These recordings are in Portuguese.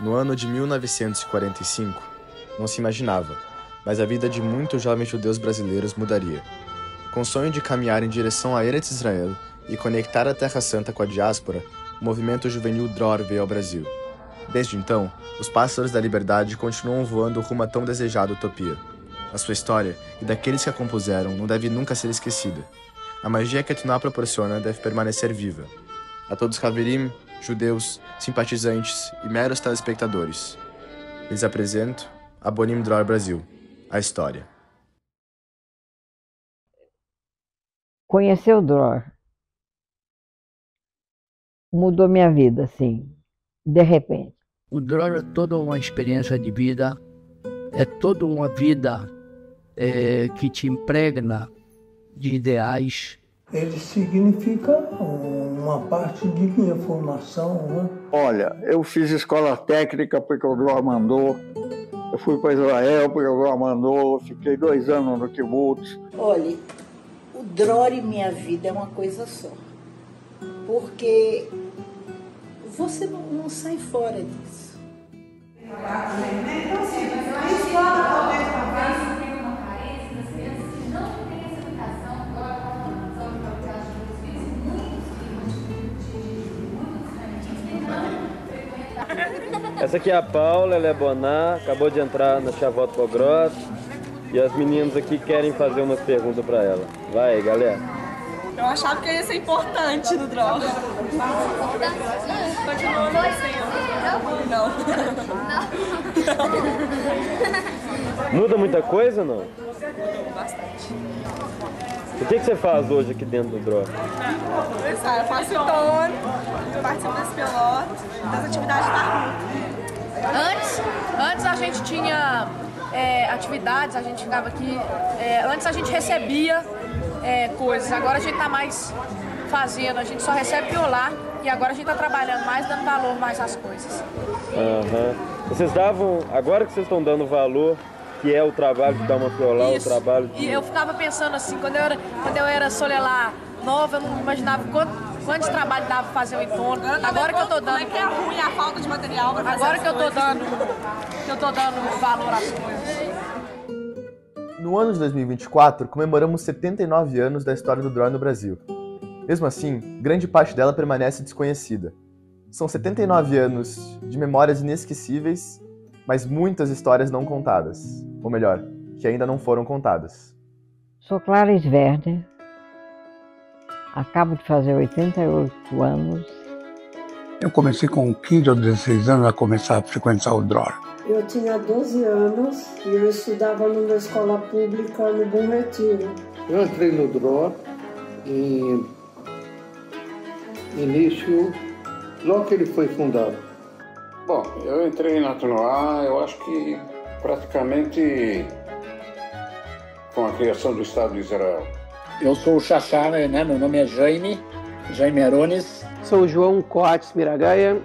No ano de 1945, não se imaginava, mas a vida de muitos jovens judeus brasileiros mudaria. Com o sonho de caminhar em direção a Eretz Israel e conectar a Terra Santa com a diáspora, o movimento juvenil Dror veio ao Brasil. Desde então, os pássaros da liberdade continuam voando rumo à tão desejada utopia. A sua história e daqueles que a compuseram não deve nunca ser esquecida. A magia que a Tuná proporciona deve permanecer viva. A todos os Haverim, judeus, simpatizantes e meros telespectadores, lhes apresento Abonim Dror Brasil, a história. Conhecer o Dror mudou minha vida, assim, de repente. O Dror é toda uma experiência de vida, é toda uma vida que te impregna de ideais. Ele significa uma parte de minha formação, né? Olha, eu fiz escola técnica porque o Dror mandou. Eu fui para Israel porque o Dror mandou. Fiquei 2 anos no kibbutz. Olha, o Dror e minha vida é uma coisa só. Porque você não sai fora disso. Essa aqui é a Paula, ela é Boná, acabou de entrar na Chavot Pogrot e as meninas aqui querem fazer umas perguntas para ela. Vai, galera. Eu achava que ia ser importante no Dror. Continua não sendo. Não. Muda muita coisa ou não? Bastante. O que você faz hoje aqui dentro do Dror? Eu faço torno, participo das pelotas, das atividades da rua. Antes a gente tinha atividades, a gente ficava aqui, antes a gente recebia coisas, agora a gente tá mais fazendo, a gente só recebe violar e agora a gente tá trabalhando mais, dando valor mais às coisas. Vocês davam, agora que vocês estão dando valor, que é o trabalho de dar uma violar, o trabalho de... E eu ficava pensando assim, quando eu era solelar nova, eu não imaginava quanto trabalho dava fazer um entorno. Agora que eu tô dando... Como é que é ruim a falta de material para fazer agora que eu tô dando valor às coisas. No ano de 2024, comemoramos 79 anos da história do Dror no Brasil. Mesmo assim, grande parte dela permanece desconhecida. São 79 anos de memórias inesquecíveis, mas muitas histórias não contadas. Ou melhor, que ainda não foram contadas. Sou Clarice Werner, acabo de fazer 88 anos. Eu comecei com 15 ou 16 anos a começar a frequentar o Dror. Eu tinha 12 anos e eu estudava numa escola pública no Bom Retiro. Eu entrei no Dror em início, logo que ele foi fundado. Bom, eu entrei na Tanoá, eu acho que praticamente com a criação do Estado de Israel. Eu sou o Xaxá, né? Meu nome é Jaime Arones. Sou o João Cortes Miragaia.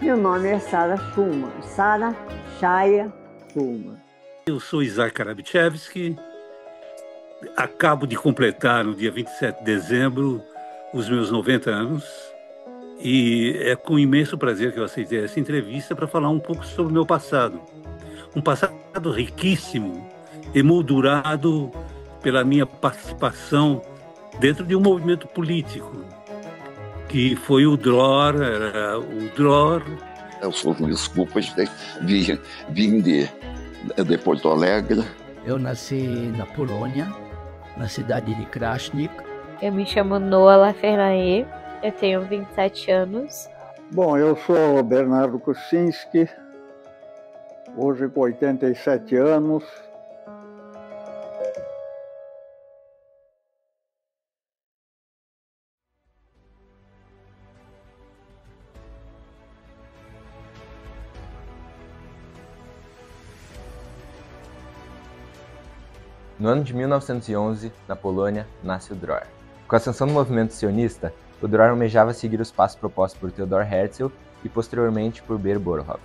Meu nome é Sara Schumann, Sara Chaya Schumann. Eu sou Isaac Karabichevski, acabo de completar no dia 27 de dezembro os meus 90 anos e é com imenso prazer que eu aceitei essa entrevista para falar um pouco sobre o meu passado. Um passado riquíssimo, emoldurado pela minha participação dentro de um movimento político, que foi o Dror. Eu sou Luiz Cupas, vim de Porto Alegre. Eu nasci na Polônia, na cidade de Krasnik. Eu me chamo Noa Lafernaie, eu tenho 27 anos. Bom, eu sou Bernardo Kuczynski, hoje com 87 anos. No ano de 1911, na Polônia, nasce o Dror. Com a ascensão do movimento sionista, o Dror almejava seguir os passos propostos por Theodor Herzl e posteriormente por Ber Borhoff.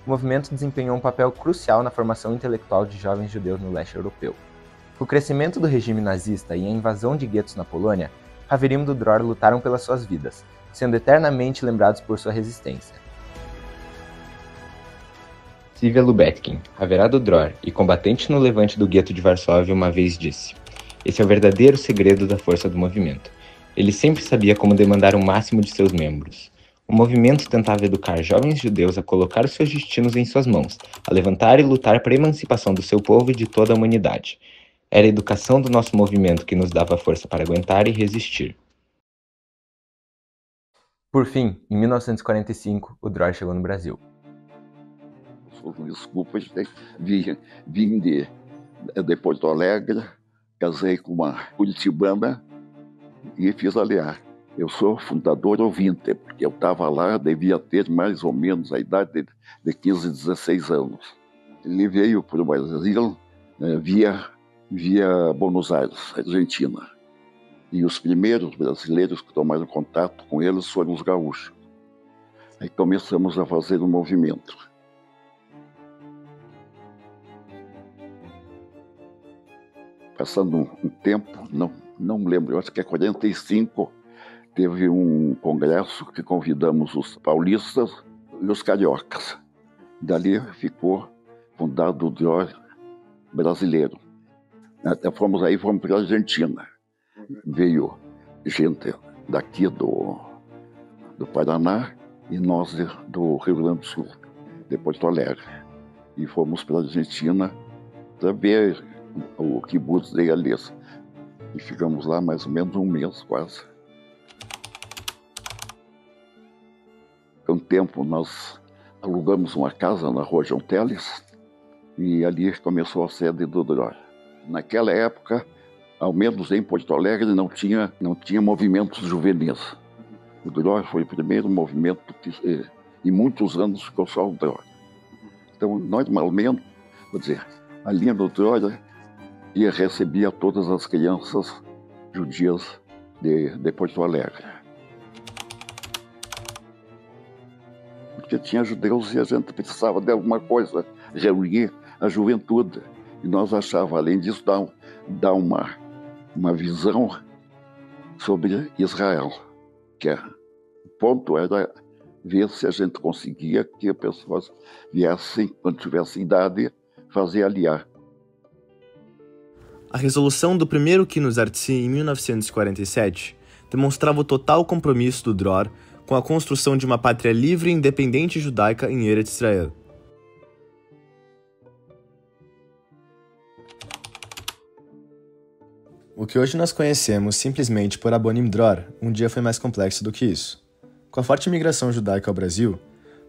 O movimento desempenhou um papel crucial na formação intelectual de jovens judeus no leste europeu. Com o crescimento do regime nazista e a invasão de guetos na Polônia, Haverim do Dror lutaram pelas suas vidas, sendo eternamente lembrados por sua resistência. Sylvia Lubetkin, Haverá do Dror e combatente no levante do gueto de Varsóvia, uma vez disse: "Esse é o verdadeiro segredo da força do movimento. Ele sempre sabia como demandar o máximo de seus membros. O movimento tentava educar jovens judeus a colocar os seus destinos em suas mãos, a levantar e lutar para a emancipação do seu povo e de toda a humanidade. Era a educação do nosso movimento que nos dava força para aguentar e resistir." Por fim, em 1945, o Dror chegou no Brasil. Desculpa, vim de Porto Alegre, casei com uma curitibana e fiz aliar. Eu sou fundador ouvinte, porque eu estava lá, devia ter mais ou menos a idade de 15, 16 anos. Ele veio para o Brasil via Buenos Aires, Argentina. E os primeiros brasileiros que tomaram contato com eles foram os gaúchos. Aí começamos a fazer um movimento. Passando um tempo, não me lembro, eu acho que é 45, teve um congresso que convidamos os paulistas e os cariocas. Dali ficou fundado o Dror brasileiro. Fomos para a Argentina. Veio gente daqui do Paraná e nós do Rio Grande do Sul, de Porto Alegre. E fomos para a Argentina para ver o Kibbutz de Galhez. E ficamos lá mais ou menos um mês, quase. Com o tempo, nós alugamos uma casa na Rua João Teles e ali começou a sede do Dror. Naquela época, ao menos em Porto Alegre, não tinha movimentos juvenis. O Dror foi o primeiro movimento que, em muitos anos, ficou só o Dror. Então, normalmente, vou dizer, a linha do Dror e recebia todas as crianças judias de Porto Alegre. Porque tinha judeus e a gente precisava de alguma coisa, reunir a juventude. E nós achávamos, além disso, dar uma visão sobre Israel. O ponto era ver se a gente conseguia que as pessoas viessem, quando tivessem idade, fazer aliar. A resolução do primeiro Kinnus Artzi, em 1947, demonstrava o total compromisso do Dror com a construção de uma pátria livre e independente judaica em Eretz Israel. O que hoje nós conhecemos simplesmente por Abonim Dror, um dia foi mais complexo do que isso. Com a forte migração judaica ao Brasil,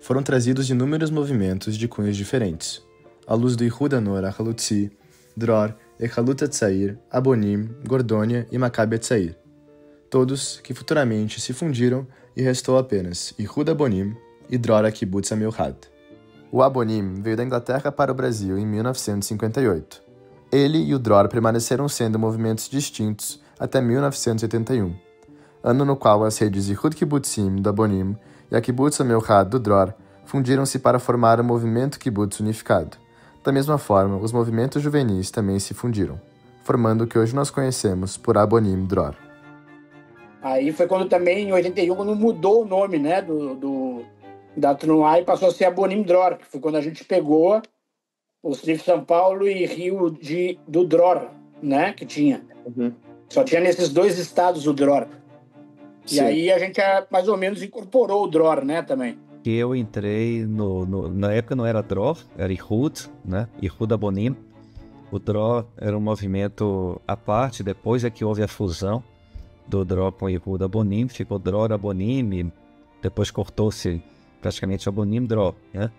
foram trazidos inúmeros movimentos de cunhos diferentes, à luz do Ihud Anor HaChalutzi, Dror, Echalut Hatzair, Abonim, Gordônia e Maccabi Hatzair. Todos que futuramente se fundiram e restou apenas Ihud Abonim e Dror HaKibbutz HaMiuchad. O Abonim veio da Inglaterra para o Brasil em 1958. Ele e o Dror permaneceram sendo movimentos distintos até 1981, ano no qual as redes Ihud Kibbutzim do Abonim e a Kibbutz HaMiuchad do Dror fundiram-se para formar o movimento Kibbutz unificado. Da mesma forma, os movimentos juvenis também se fundiram, formando o que hoje nós conhecemos por Abonim Dror. Aí foi quando também, em 81, quando mudou o nome, né, da Tnuá e passou a ser Abonim Dror, que foi quando a gente pegou o Snif São Paulo e Rio do Dror, né, que tinha. Uhum. Só tinha nesses dois estados o Dror. Sim. E aí a gente mais ou menos incorporou o Dror, né, também. Eu entrei, na época não era Dror, era Ihud, né? Ihud Abonim. O Dror era um movimento à parte, depois é que houve a fusão do Dror com Ihud Abonim, ficou Dror Abonim e depois cortou-se praticamente Abonim Dror, né?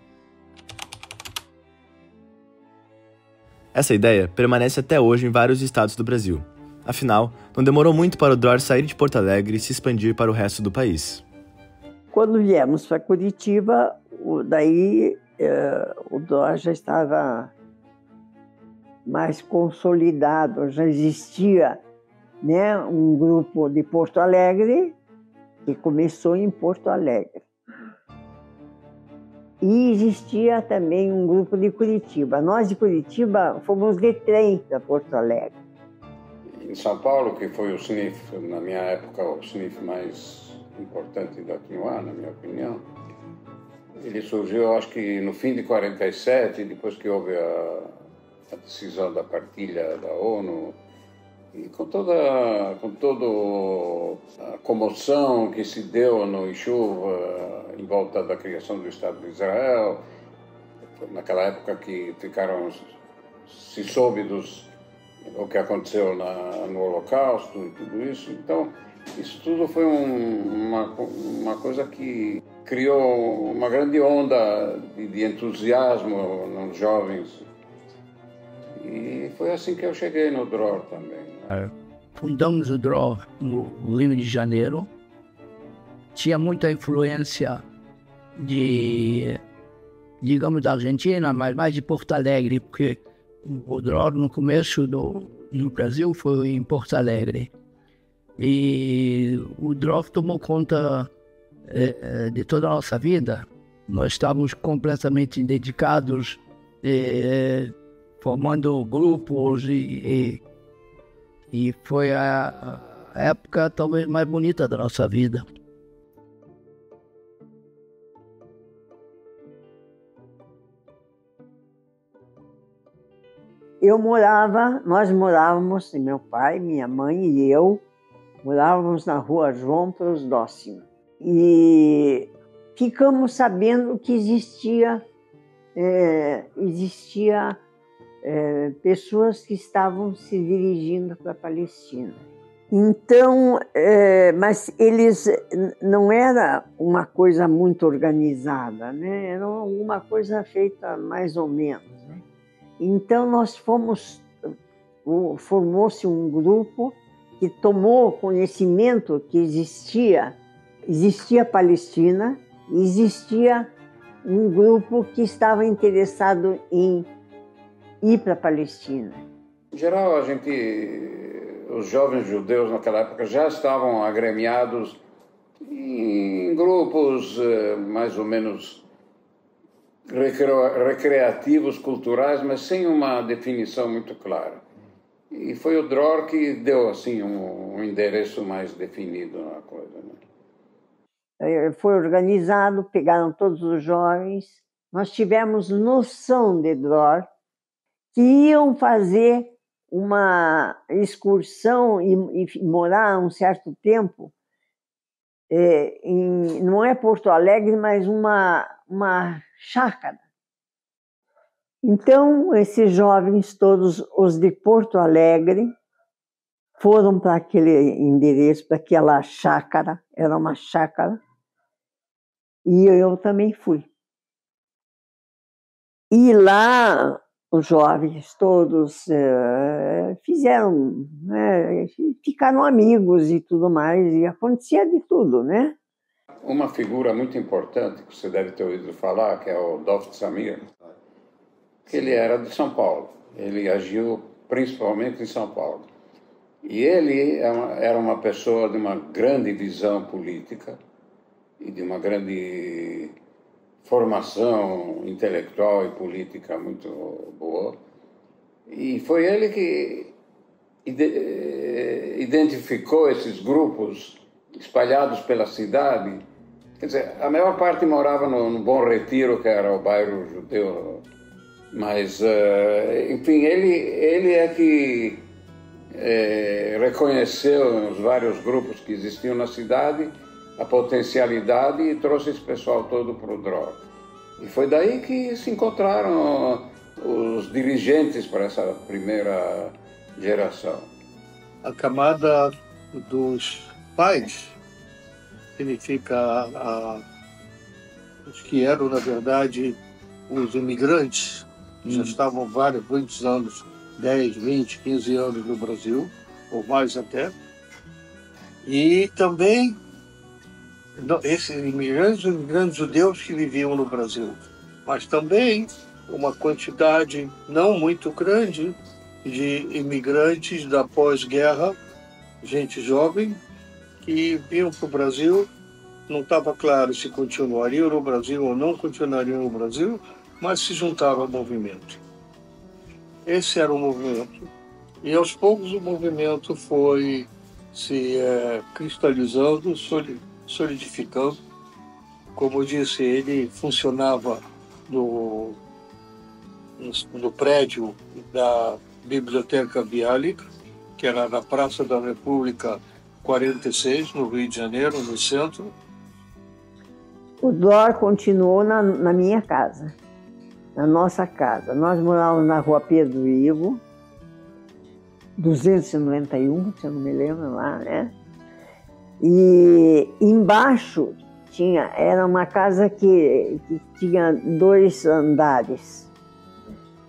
Essa ideia permanece até hoje em vários estados do Brasil. Afinal, não demorou muito para o Dror sair de Porto Alegre e se expandir para o resto do país. Quando viemos para Curitiba, o Dror já estava mais consolidado, já existia, né, um grupo de Porto Alegre, que começou em Porto Alegre. E existia também um grupo de Curitiba. Nós de Curitiba fomos de trem para Porto Alegre. Em São Paulo, que foi o SNIF, na minha época, o SNIF mais importante da Tnuá, na minha opinião, Ele surgiu, eu acho que no fim de 47, depois que houve a decisão da partilha da ONU, e com toda a comoção que se deu no Yeshuv em volta da criação do Estado de Israel, naquela época que se soube o que aconteceu no Holocausto e tudo isso. Então, isso tudo foi uma coisa que criou uma grande onda de entusiasmo nos jovens. E foi assim que eu cheguei no Dror também. Fundamos o Dror no Rio de Janeiro. Tinha muita influência digamos, da Argentina, mas mais de Porto Alegre, porque o Dror no começo no Brasil foi em Porto Alegre. E o Dror tomou conta de toda a nossa vida. Nós estávamos completamente dedicados, formando grupos e foi a época talvez mais bonita da nossa vida. Nós morávamos, meu pai, minha mãe e eu, morávamos na rua João Prosdóximo. E ficamos sabendo que existia pessoas que estavam se dirigindo para a Palestina. Então, mas eles não era uma coisa muito organizada, né? Era uma coisa feita mais ou menos. Né? Então nós formou-se um grupo que tomou conhecimento que existia Palestina, existia um grupo que estava interessado em ir para a Palestina. Em geral, os jovens judeus naquela época já estavam agremiados em grupos mais ou menos recreativos, culturais, mas sem uma definição muito clara. E foi o Dror que deu assim um endereço mais definido na coisa. Né? Foi organizado, pegaram todos os jovens. Nós tivemos noção de Dror, que iam fazer uma excursão e morar um certo tempo, não é Porto Alegre, mas uma chácara. Então, esses jovens, todos os de Porto Alegre, foram para aquele endereço, para aquela chácara, era uma chácara, e eu também fui. E lá, os jovens todos ficaram amigos e tudo mais, e acontecia de tudo, né? Uma figura muito importante que você deve ter ouvido falar, que é o Dov Tzamir, que ele era de São Paulo. Ele agiu principalmente em São Paulo. E ele era uma pessoa de uma grande visão política e de uma grande formação intelectual e política muito boa. E foi ele que identificou esses grupos espalhados pela cidade. Quer dizer, a maior parte morava no Bom Retiro, que era o bairro judeu, mas, enfim, ele é que reconheceu nos vários grupos que existiam na cidade a potencialidade e trouxe esse pessoal todo para o Dror. E foi daí que se encontraram os dirigentes para essa primeira geração. A camada dos pais significa os que eram, na verdade, os imigrantes, que já estavam muitos anos, 10, 20, 15 anos no Brasil, ou mais até. E também esses imigrantes, os imigrantes judeus que viviam no Brasil, mas também uma quantidade não muito grande de imigrantes da pós-guerra, gente jovem, que vinham para o Brasil, não estava claro se continuariam no Brasil ou não continuariam no Brasil, mas se juntaram ao movimento. Esse era o movimento. E aos poucos o movimento foi se cristalizando, solidificando. Como eu disse, ele funcionava no prédio da Biblioteca Bialik, que era na Praça da República 46, no Rio de Janeiro, no centro. O DROR continuou na minha casa, na nossa casa. Nós morávamos na Rua Pedro Ivo, 291, se eu não me lembro lá, né? E embaixo era uma casa que tinha 2 andares.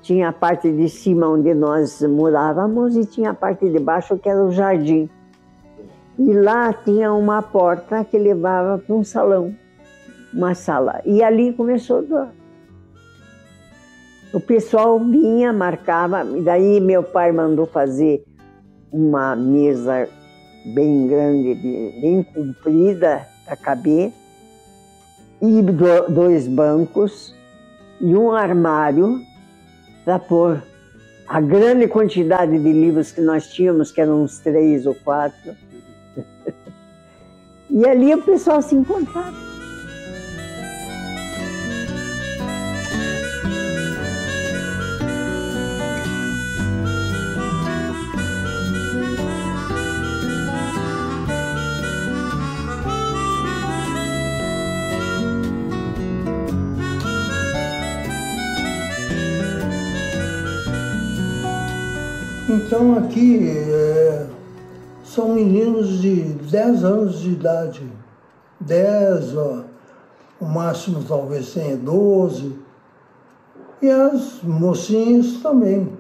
Tinha a parte de cima onde nós morávamos e tinha a parte de baixo que era o jardim. E lá tinha uma porta que levava para um salão, uma sala. E ali começou o pessoal vinha, marcava, e daí meu pai mandou fazer uma mesa bem grande, bem comprida para caber, e 2 bancos e um armário para pôr a grande quantidade de livros que nós tínhamos, que eram uns 3 ou 4. E ali o pessoal se encontrava. Então aqui são meninos de 10 anos de idade. 10, o máximo talvez tenha 12. E as mocinhas também.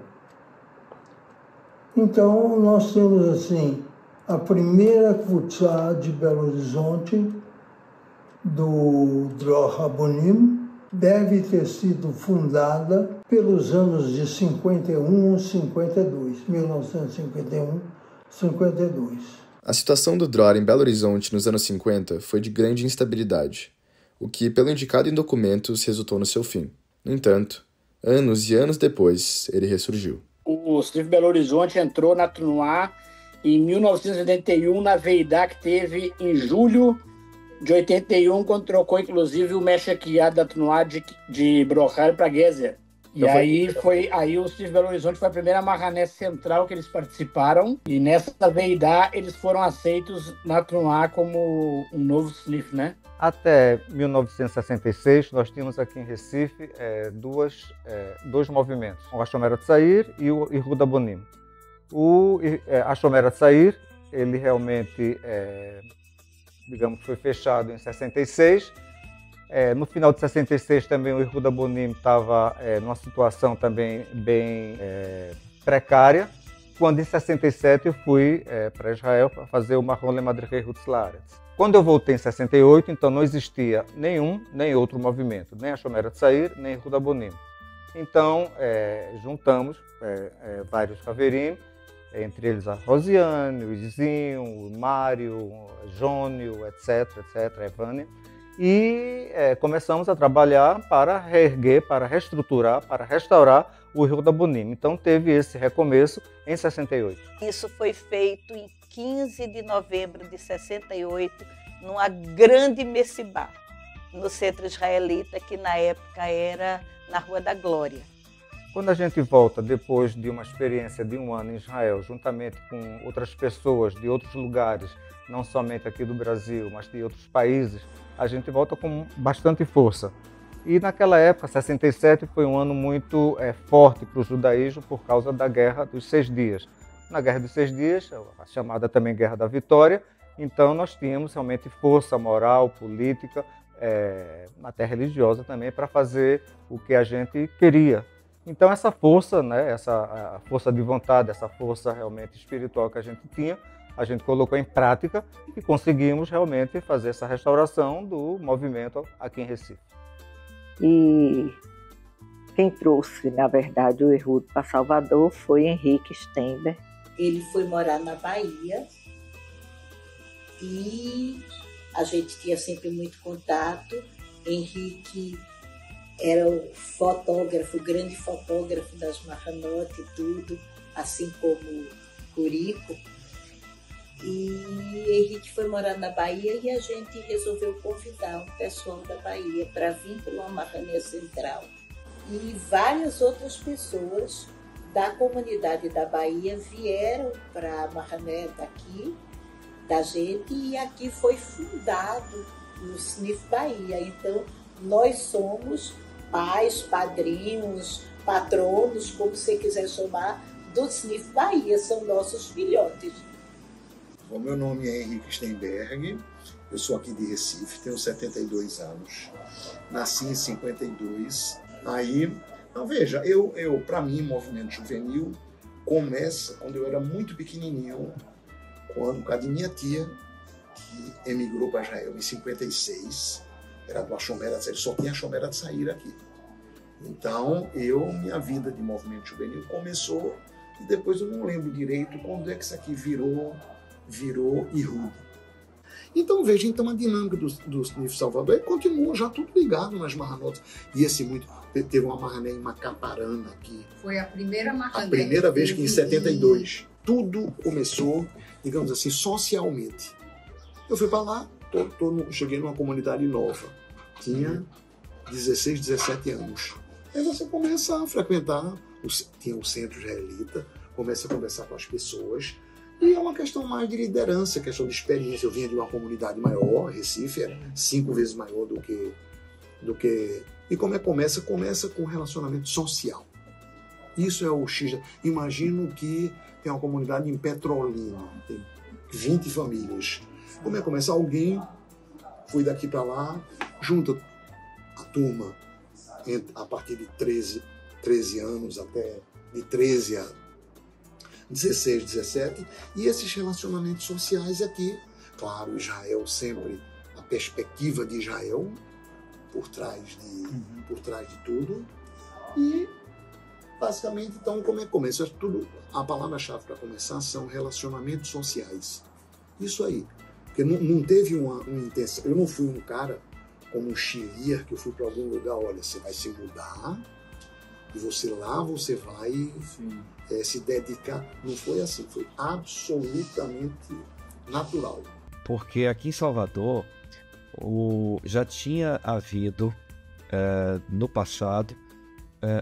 Então nós temos assim, a primeira Kvutzá de Belo Horizonte, do Dror Rabonim, deve ter sido fundada pelos anos de 51, 52, 1951, 52. A situação do Dror em Belo Horizonte nos anos 50 foi de grande instabilidade, o que, pelo indicado em documentos, resultou no seu fim. No entanto, anos e anos depois, ele ressurgiu. O CNIF Belo Horizonte entrou na Trunoá em 1981, na Veidá, que teve em julho de 81, quando trocou inclusive o Meshaquiá da Trunoá de Brochal para Gezer. E aí o CNIF Belo Horizonte foi a primeira marrané central que eles participaram, e nessa Veidá eles foram aceitos na Trunoá como um novo CNIF, né? Até 1966, nós tínhamos aqui em Recife dois movimentos, o Hashomeret Tzair e o Yehuda Bonim. O Hashomeret Tzair, ele realmente, digamos, foi fechado em 66. No final de 66 também o Yehuda Bonim estava numa situação também bem precária, quando em 67 eu fui para Israel para fazer o Mahon Lemadrechei Hutz Laaretz. Quando eu voltei em 68, então não existia nenhum nem outro movimento, nem Hashomeret Tzair, nem Yehuda Bonim. Então juntamos vários Haverim, entre eles a Rosiane, o Izinho, o Mário, o Jônio, etc., Evânia, e começamos a trabalhar para reerguer, para reestruturar, para restaurar o Yehuda Bonim. Então teve esse recomeço em 68. Isso foi feito em 15 de novembro de 68, numa grande messibá, no centro israelita, que na época era na Rua da Glória. Quando a gente volta depois de uma experiência de um ano em Israel, juntamente com outras pessoas de outros lugares, não somente aqui do Brasil, mas de outros países, a gente volta com bastante força. E naquela época, 67, foi um ano muito forte para o judaísmo por causa da Guerra dos 6 Dias. Na Guerra dos 6 Dias, a chamada também Guerra da Vitória, então nós tínhamos realmente força moral, política, até religiosa também, para fazer o que a gente queria. Então essa força, essa força de vontade, essa força realmente espiritual que a gente tinha, a gente colocou em prática e conseguimos realmente fazer essa restauração do movimento aqui em Recife. E quem trouxe, na verdade, o Ehud para Salvador foi Henrique Steinberg. Ele foi morar na Bahia e a gente tinha sempre muito contato. Henrique era o fotógrafo, o grande fotógrafo das Mahanot e tudo, assim como Curico. E Henrique foi morar na Bahia e a gente resolveu convidar um pessoal da Bahia para vir para uma Marrané Central. E várias outras pessoas da comunidade da Bahia vieram para a Marrané daqui, da gente, e aqui foi fundado o SNF Bahia. Então, nós somos pais, padrinhos, patronos, como você quiser chamar, do SNF Bahia, são nossos filhotes. O meu nome é Henrique Steinberg, eu sou aqui de Recife, tenho 72 anos, nasci em 52. Aí, não, veja, para mim, movimento juvenil começa quando eu era muito pequenininho, por causa de minha tia, que emigrou para Israel em 56, era do Ashomera, só tinha Ashomera de sair aqui. Então, minha vida de movimento juvenil começou, e depois eu não lembro direito quando é que isso aqui virou Ihuda. Então, veja, a dinâmica do SNF Salvador continua já tudo ligado nas marranotas. Ia-se muito. Teve uma marrané em Macaparana aqui. Foi a primeira marrané. A primeira vez que em 72. Tudo começou, digamos assim, socialmente. Eu fui para lá, cheguei numa comunidade nova. Tinha 16, 17 anos. Aí você começa a frequentar, tinha um centro israelita, começa a conversar com as pessoas. E é uma questão mais de liderança, questão de experiência. Eu vinha de uma comunidade maior, Recife era 5 vezes maior do que... E como é que começa? Começa com relacionamento social. Isso é o X. Imagino que tem uma comunidade em Petrolina, tem 20 famílias. Como é que começa? Alguém foi daqui para lá, junta a turma a partir de 13 anos até de 13 a 16, 17, e esses relacionamentos sociais aqui, claro, Israel sempre, a perspectiva de Israel por trás de tudo, e basicamente, então, como é que começa? Tudo, a palavra-chave para começar são relacionamentos sociais. Isso aí, porque não teve uma intenção, eu não fui um cara como um xilier, que eu fui para algum lugar, olha, você vai se mudar, e você vai se dedicar. Não foi assim, foi absolutamente natural. Porque aqui em Salvador já tinha havido no passado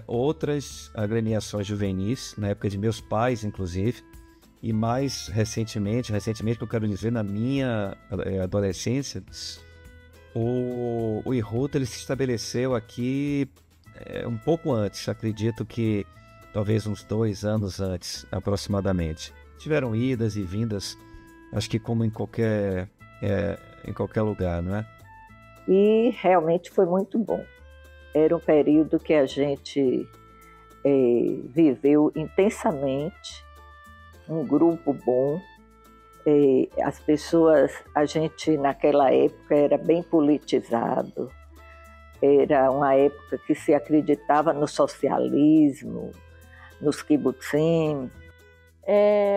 outras agremiações juvenis, na época de meus pais, inclusive, e mais recentemente que eu quero dizer, na minha adolescência, o Ihuda ele se estabeleceu aqui um pouco antes, acredito que talvez uns 2 anos antes, aproximadamente. Tiveram idas e vindas, acho que como em qualquer lugar, não é? E realmente foi muito bom. Era um período que a gente viveu intensamente, um grupo bom. As pessoas, a gente naquela época era bem politizado, era uma época que se acreditava no socialismo, nos kibbutzim.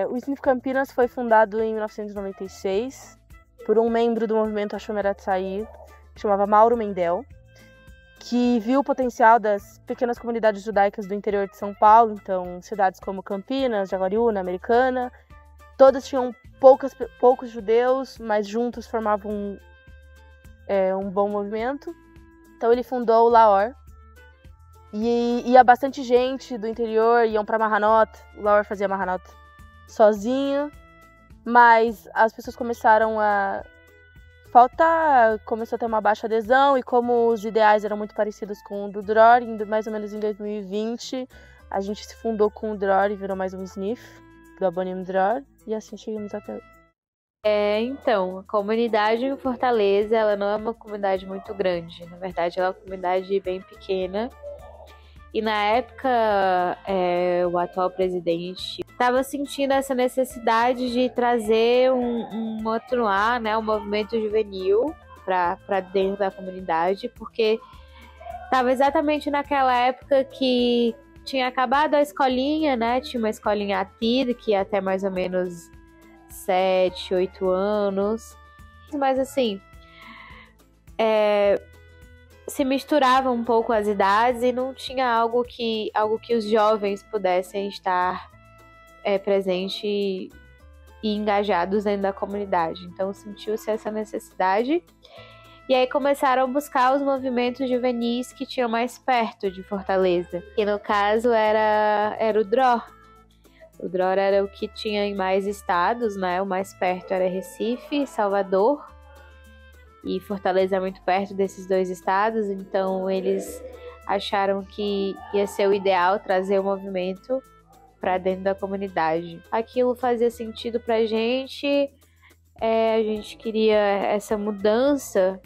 O SNF Campinas foi fundado em 1996 por um membro do movimento Hashomer Hatzair, que chamava Mauro Mendel, que viu o potencial das pequenas comunidades judaicas do interior de São Paulo, então cidades como Campinas, Jaguariúna, Americana, todas tinham poucos judeus, mas juntos formavam um bom movimento. Então ele fundou o Laor, e ia bastante gente do interior, iam para Mahanot. O Laor fazia Mahanot sozinho, mas as pessoas começaram a faltar, começou a ter uma baixa adesão, e como os ideais eram muito parecidos com o do Dror, mais ou menos em 2020, a gente se fundou com o Dror e virou mais um SNF, do Abonim Dror, e assim chegamos até hoje. Então, a comunidade em Fortaleza, ela não é uma comunidade muito grande. Na verdade, ela é uma comunidade bem pequena. E na época, o atual presidente estava sentindo essa necessidade de trazer um outro ar, né, um movimento juvenil para dentro da comunidade, porque estava exatamente naquela época que tinha acabado a escolinha, né? Tinha uma escolinha ATID, que ia até mais ou menos 7, 8 anos. Mas assim, se misturava um pouco as idades e não tinha algo que os jovens pudessem estar presente e engajados dentro da comunidade. Então sentiu-se essa necessidade. E aí começaram a buscar os movimentos juvenis que tinham mais perto de Fortaleza. E no caso era o DROR. O DROR era o que tinha em mais estados, né? O mais perto era Recife, Salvador. E Fortaleza é muito perto desses dois estados. Então eles acharam que ia ser o ideal trazer o movimento para dentro da comunidade. Aquilo fazia sentido pra gente. A gente queria essa mudança,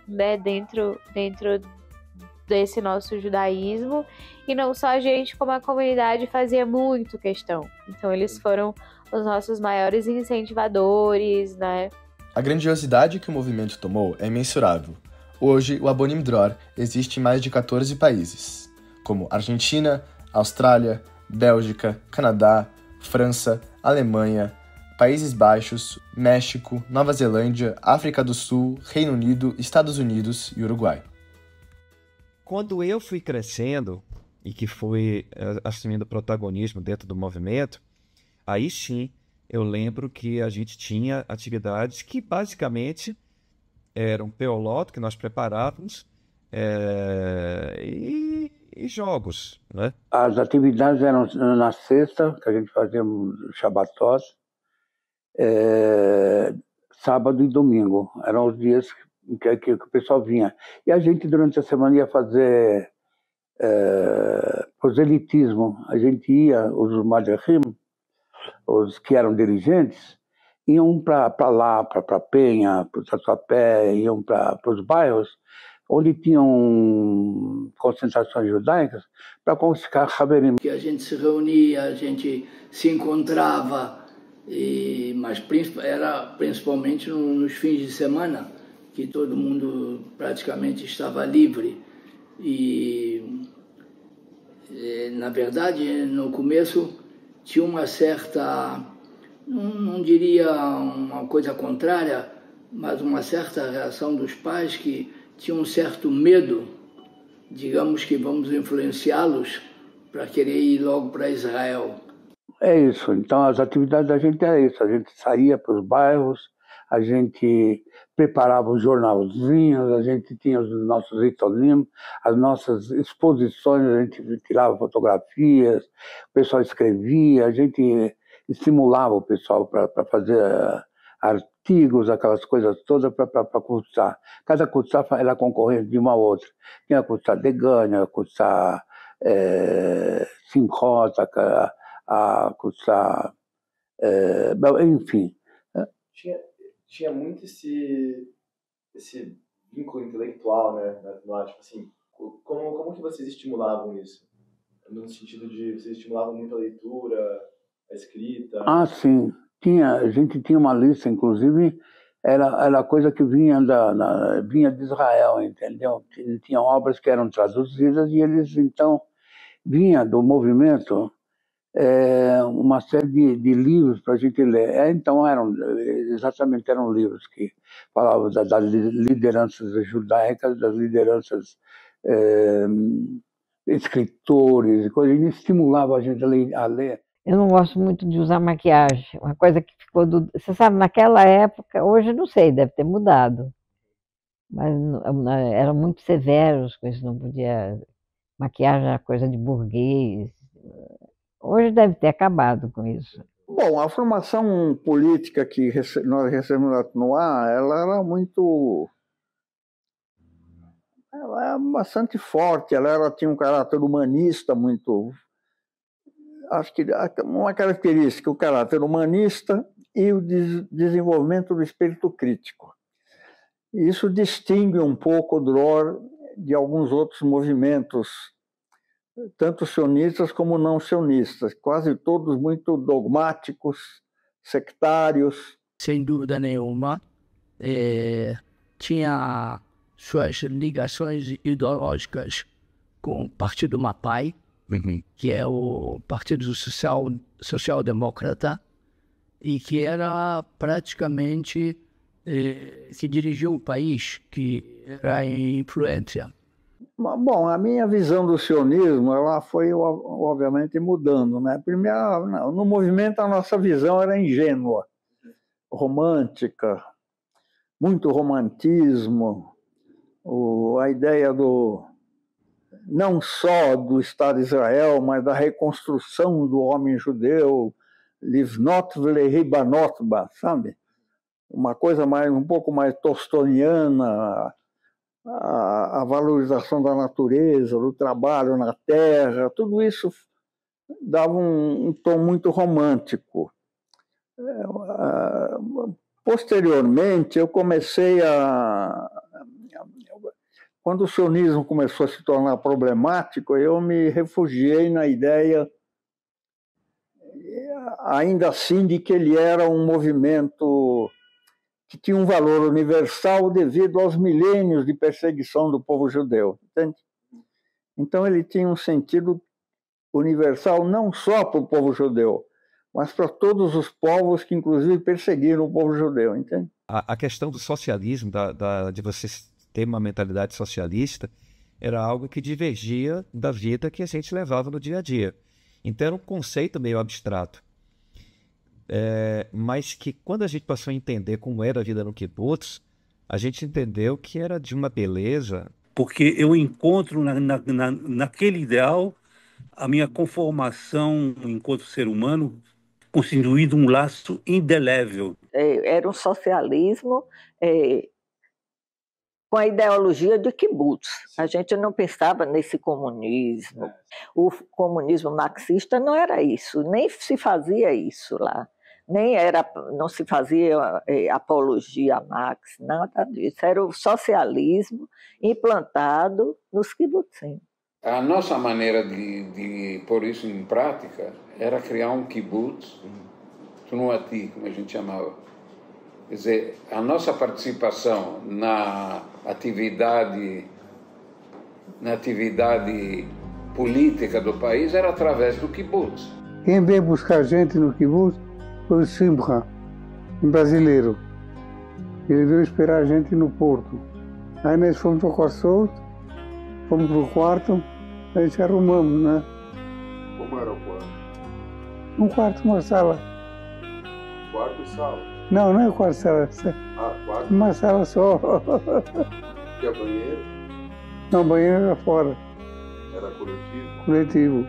né, dentro desse nosso judaísmo, e não só a gente, como a comunidade fazia muito questão. Então eles foram os nossos maiores incentivadores, né? A grandiosidade que o movimento tomou é imensurável. Hoje, o Abonim Dror existe em mais de 14 países, como Argentina, Austrália, Bélgica, Canadá, França, Alemanha, Países Baixos, México, Nova Zelândia, África do Sul, Reino Unido, Estados Unidos e Uruguai. Quando eu fui crescendo e que fui assumindo protagonismo dentro do movimento, aí sim eu lembro que a gente tinha atividades que basicamente eram peoloto que nós preparávamos e jogos, né? As atividades eram na sexta, que a gente fazia Shabatot, sábado e domingo. Eram os dias que o pessoal vinha. E a gente, durante a semana, ia fazer proselitismo. A gente ia, os madrechim, os que eram dirigentes, iam para lá, para Penha, para o Tatuapé, iam para os bairros, onde tinham concentrações judaicas, para conseguir haverim. Que a gente se reunia, a gente se encontrava, mas era principalmente nos fins de semana, que todo mundo praticamente estava livre. E na verdade, no começo, tinha uma certa, não diria uma coisa contrária, mas uma certa reação dos pais que tinham um certo medo, digamos que vamos influenciá-los para querer ir logo para Israel. É isso, então as atividades da gente era isso, a gente saía para os bairros, a gente preparava os jornalzinhos, a gente tinha os nossos itonim, as nossas exposições, a gente tirava fotografias, o pessoal escrevia, a gente estimulava o pessoal para fazer artigos, aquelas coisas todas para cursar. Cada cursar era concorrente de uma outra. Tinha cursar Degânia, cursar Simchot, a cursar, enfim. Tinha muito esse vínculo intelectual, né? Tipo assim, como que vocês estimulavam isso? No sentido de vocês estimulavam muito a leitura, a escrita? Ah, sim. A gente tinha uma lista, inclusive, era coisa que vinha de Israel, entendeu? Tinha obras que eram traduzidas e eles, então, vinha do movimento uma série de livros para a gente ler. Então, eram livros que falavam das lideranças judaicas, das lideranças escritores, e coisas, e estimulava a gente a ler. Eu não gosto muito de usar maquiagem, uma coisa que ficou Você sabe, naquela época, hoje não sei, deve ter mudado, mas eram muito severos com isso, não podia... Maquiagem era coisa de burguês. Hoje deve ter acabado com isso. Bom, a formação política que nós recebemos no ar, ela era bastante forte, ela tinha um caráter humanista muito... Acho que uma característica, o caráter humanista e o desenvolvimento do espírito crítico. Isso distingue um pouco o DROR de alguns outros movimentos, tanto sionistas como não sionistas, quase todos muito dogmáticos, sectários. Sem dúvida nenhuma, tinha suas ligações ideológicas com o Partido Mapai, que é o Partido Social-Democrata, e que era praticamente que dirigiu o país, que era em influência. Bom, a minha visão do sionismo ela foi, obviamente, mudando, né? Primeiro, no movimento, a nossa visão era ingênua. romântica, muito romantismo, a ideia não só do Estado de Israel, mas da reconstrução do homem judeu, livnot v'lehibanot ba, sabe? Uma coisa um pouco mais tolstoiana, a valorização da natureza, do trabalho na terra, tudo isso dava um tom muito romântico. Posteriormente, eu comecei quando o sionismo começou a se tornar problemático, eu me refugiei na ideia, ainda assim, de que ele era um movimento que tinha um valor universal devido aos milênios de perseguição do povo judeu, entende? Então ele tinha um sentido universal não só para o povo judeu, mas para todos os povos que inclusive perseguiram o povo judeu, entende? A questão do socialismo, de você ter uma mentalidade socialista, era algo que divergia da vida que a gente levava no dia a dia. Então era um conceito meio abstrato. Mas que quando a gente passou a entender como era a vida no kibbutz, a gente entendeu que era de uma beleza. Porque eu encontro naquele ideal a minha conformação enquanto ser humano, constituindo um laço indelével. Era um socialismo com a ideologia de kibbutz. A gente não pensava nesse comunismo. O comunismo marxista não era isso, nem se fazia isso lá. Não se fazia apologia a Marx, nada disso. Era o socialismo implantado nos kibbutzim. A nossa maneira de pôr isso em prática era criar um kibbutz, Tnuati, como a gente chamava. Quer dizer, a nossa participação na atividade política do país era através do kibbutz. Quem veio buscar gente no kibbutz foi o Simcha, um brasileiro. Ele veio esperar a gente no porto. Aí nós fomos para o quarto, fomos para o quarto, a gente arrumamos, né? Como era o quarto? Um quarto, uma sala. Quarto e sala? Não é quarto, sala. Quarto? Uma sala só. Tinha banheiro? Não, banheiro era fora. Era coletivo? Coletivo.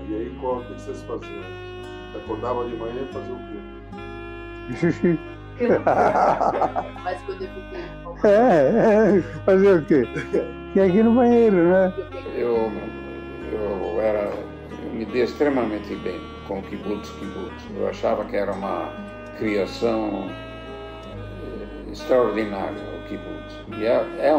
E aí, o que vocês faziam? Você acordava de manhã e fazia o quê? Xixi. Mas quando eu fiquei... fazer o quê? E aqui no banheiro, né? Eu me dei extremamente bem com o kibbutz. Eu achava que era uma criação extraordinária, o kibbutz. E é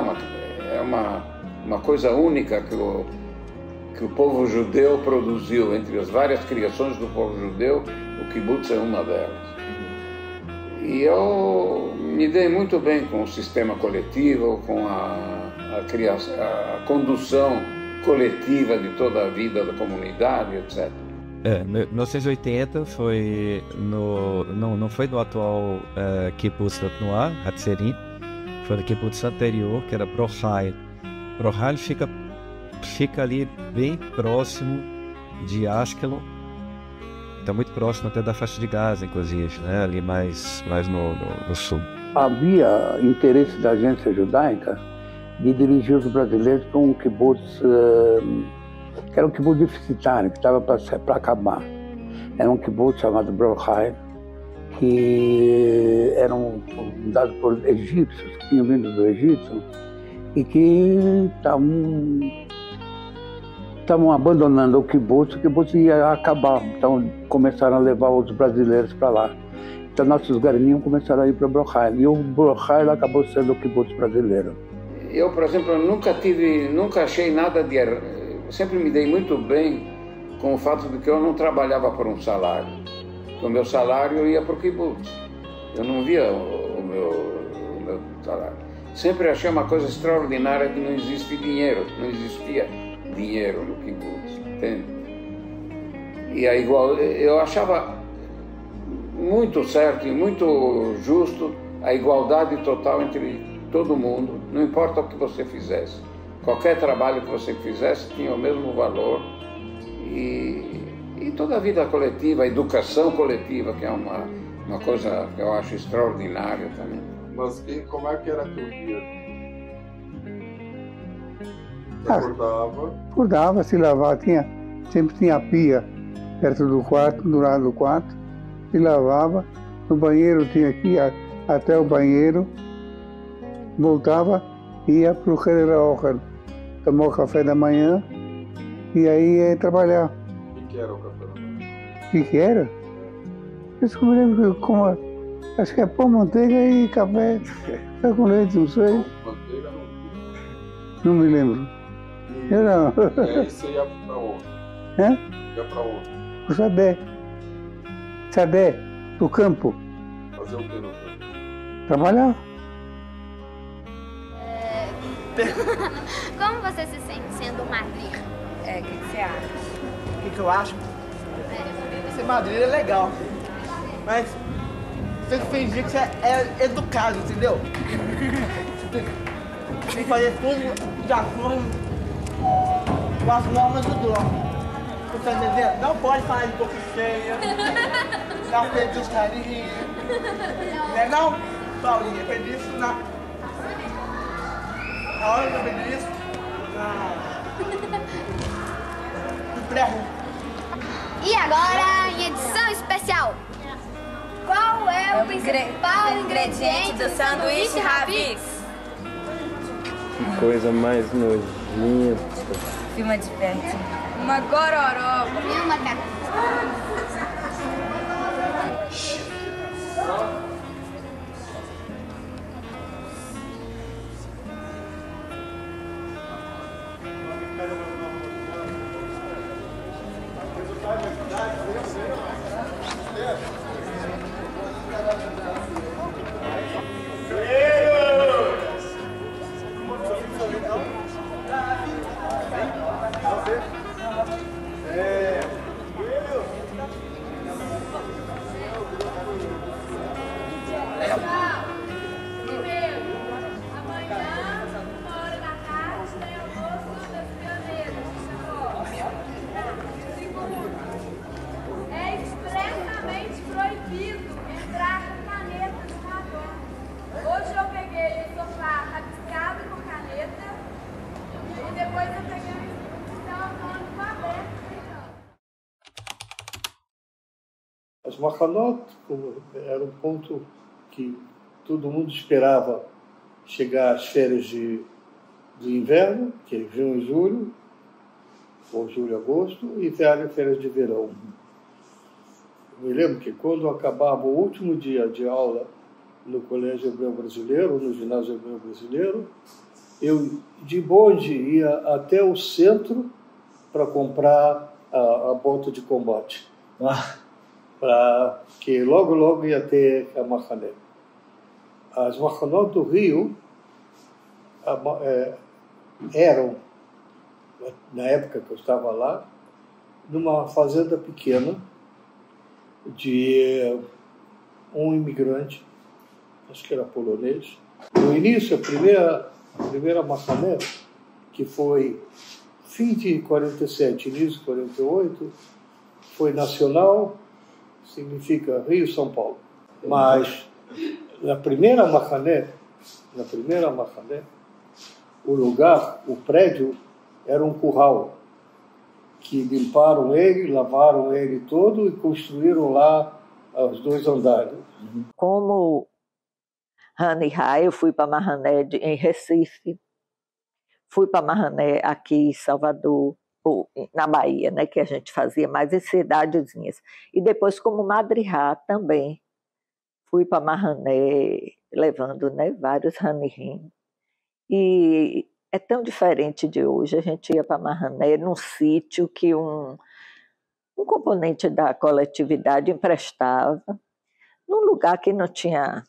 uma coisa única que o povo judeu produziu. Entre as várias criações do povo judeu, o kibbutz é uma delas. E eu me dei muito bem com o sistema coletivo, com a condução coletiva de toda a vida da comunidade, etc. 1980 foi não foi no atual kibbutz da Tnuá, Hatzerim, foi no kibbutz anterior, que era Brochai. Brochai fica ali bem próximo de Ashkelon, está muito próximo até da faixa de Gaza, inclusive, né? Ali mais no sul. Havia interesse da agência judaica de dirigir os brasileiros para um kibbutz, que era um kibbutz deficitário, que estava para acabar. Era um kibbutz chamado Brochai, que eram dados por egípcios, que tinham vindo do Egito, e que estavam abandonando o kibbutz ia acabar. Então começaram a levar os brasileiros para lá. Então nossos garinhos começaram a ir para Brochai, e o Brochai acabou sendo o kibbutz brasileiro. Eu, por exemplo, nunca achei nada de errado. Sempre me dei muito bem com o fato de que eu não trabalhava por um salário. O meu salário ia para o kibbutz. Eu não via o meu salário. Sempre achei uma coisa extraordinária que não existe dinheiro. Não existia dinheiro no kibbutz, entende? E eu achava muito certo e muito justo a igualdade total entre todo mundo, não importa o que você fizesse. Qualquer trabalho que você fizesse tinha o mesmo valor. E toda a vida coletiva, a educação coletiva, que é Uma coisa que eu acho extraordinária também. Mas como é que era teu dia? Acordava, se lavava, sempre tinha pia perto do quarto, do lado do quarto, se lavava, no banheiro tinha que ir até o banheiro, voltava, ia para o Kederaucher, tomar o café da manhã e aí ia trabalhar. O que era o café da manhã? O que era? Eu me lembro como, acho que é pão, manteiga e café, café com leite, não sei. Manteiga não me lembro. E aí você ia para onde? Ia para onde? O Sadé, do campo. Fazer o que no campo? Trabalhar. Como você se sente sendo madrinha? O que você acha? O que eu acho? Ser madrinha é legal. Mas você tem que fingir que você é educado, entendeu? Você tem que fazer tudo de acordo com as normas do bloco. Você tá entendendo? Não pode falar de boca cheia. Não aprendi os carinhos. Não é não, Paulinha? Aprendi isso na hora que eu aprendi isso no pré-rua. E agora, em edição especial, qual é o principal ingrediente do sanduíche Ravix? Que coisa mais nojenta. Filma de perto. Uma gororoba. E uma macaco. As Machanot era um ponto que todo mundo esperava chegar às férias de inverno, que é junho e julho, ou julho e agosto, e férias de verão. Eu me lembro que quando acabava o último dia de aula no Colégio Hebreu Brasileiro, no Ginásio Hebreu Brasileiro, eu de bonde ia até o centro para comprar a bota de combate. Que logo ia ter a Machané. As Machanot do Rio eram, na época que eu estava lá, numa fazenda pequena de um imigrante, acho que era polonês. No início, a primeira Machané, que foi fim de 47, início de 48, foi nacional, significa Rio-São Paulo. Mas na primeira Machané, o lugar, o prédio, era um curral, que limparam ele, lavaram ele todo e construíram lá os 2 andares. Como Hannah e Rai, eu fui para Mahané em Recife, fui para Mahané aqui em Salvador, na Bahia, né, que a gente fazia mais em cidadezinhas. E depois, como Madrihá também, fui para Mahané, levando, né, vários Hanirim. E é tão diferente de hoje. A gente ia para Mahané num sítio que um componente da coletividade emprestava, num lugar que não tinha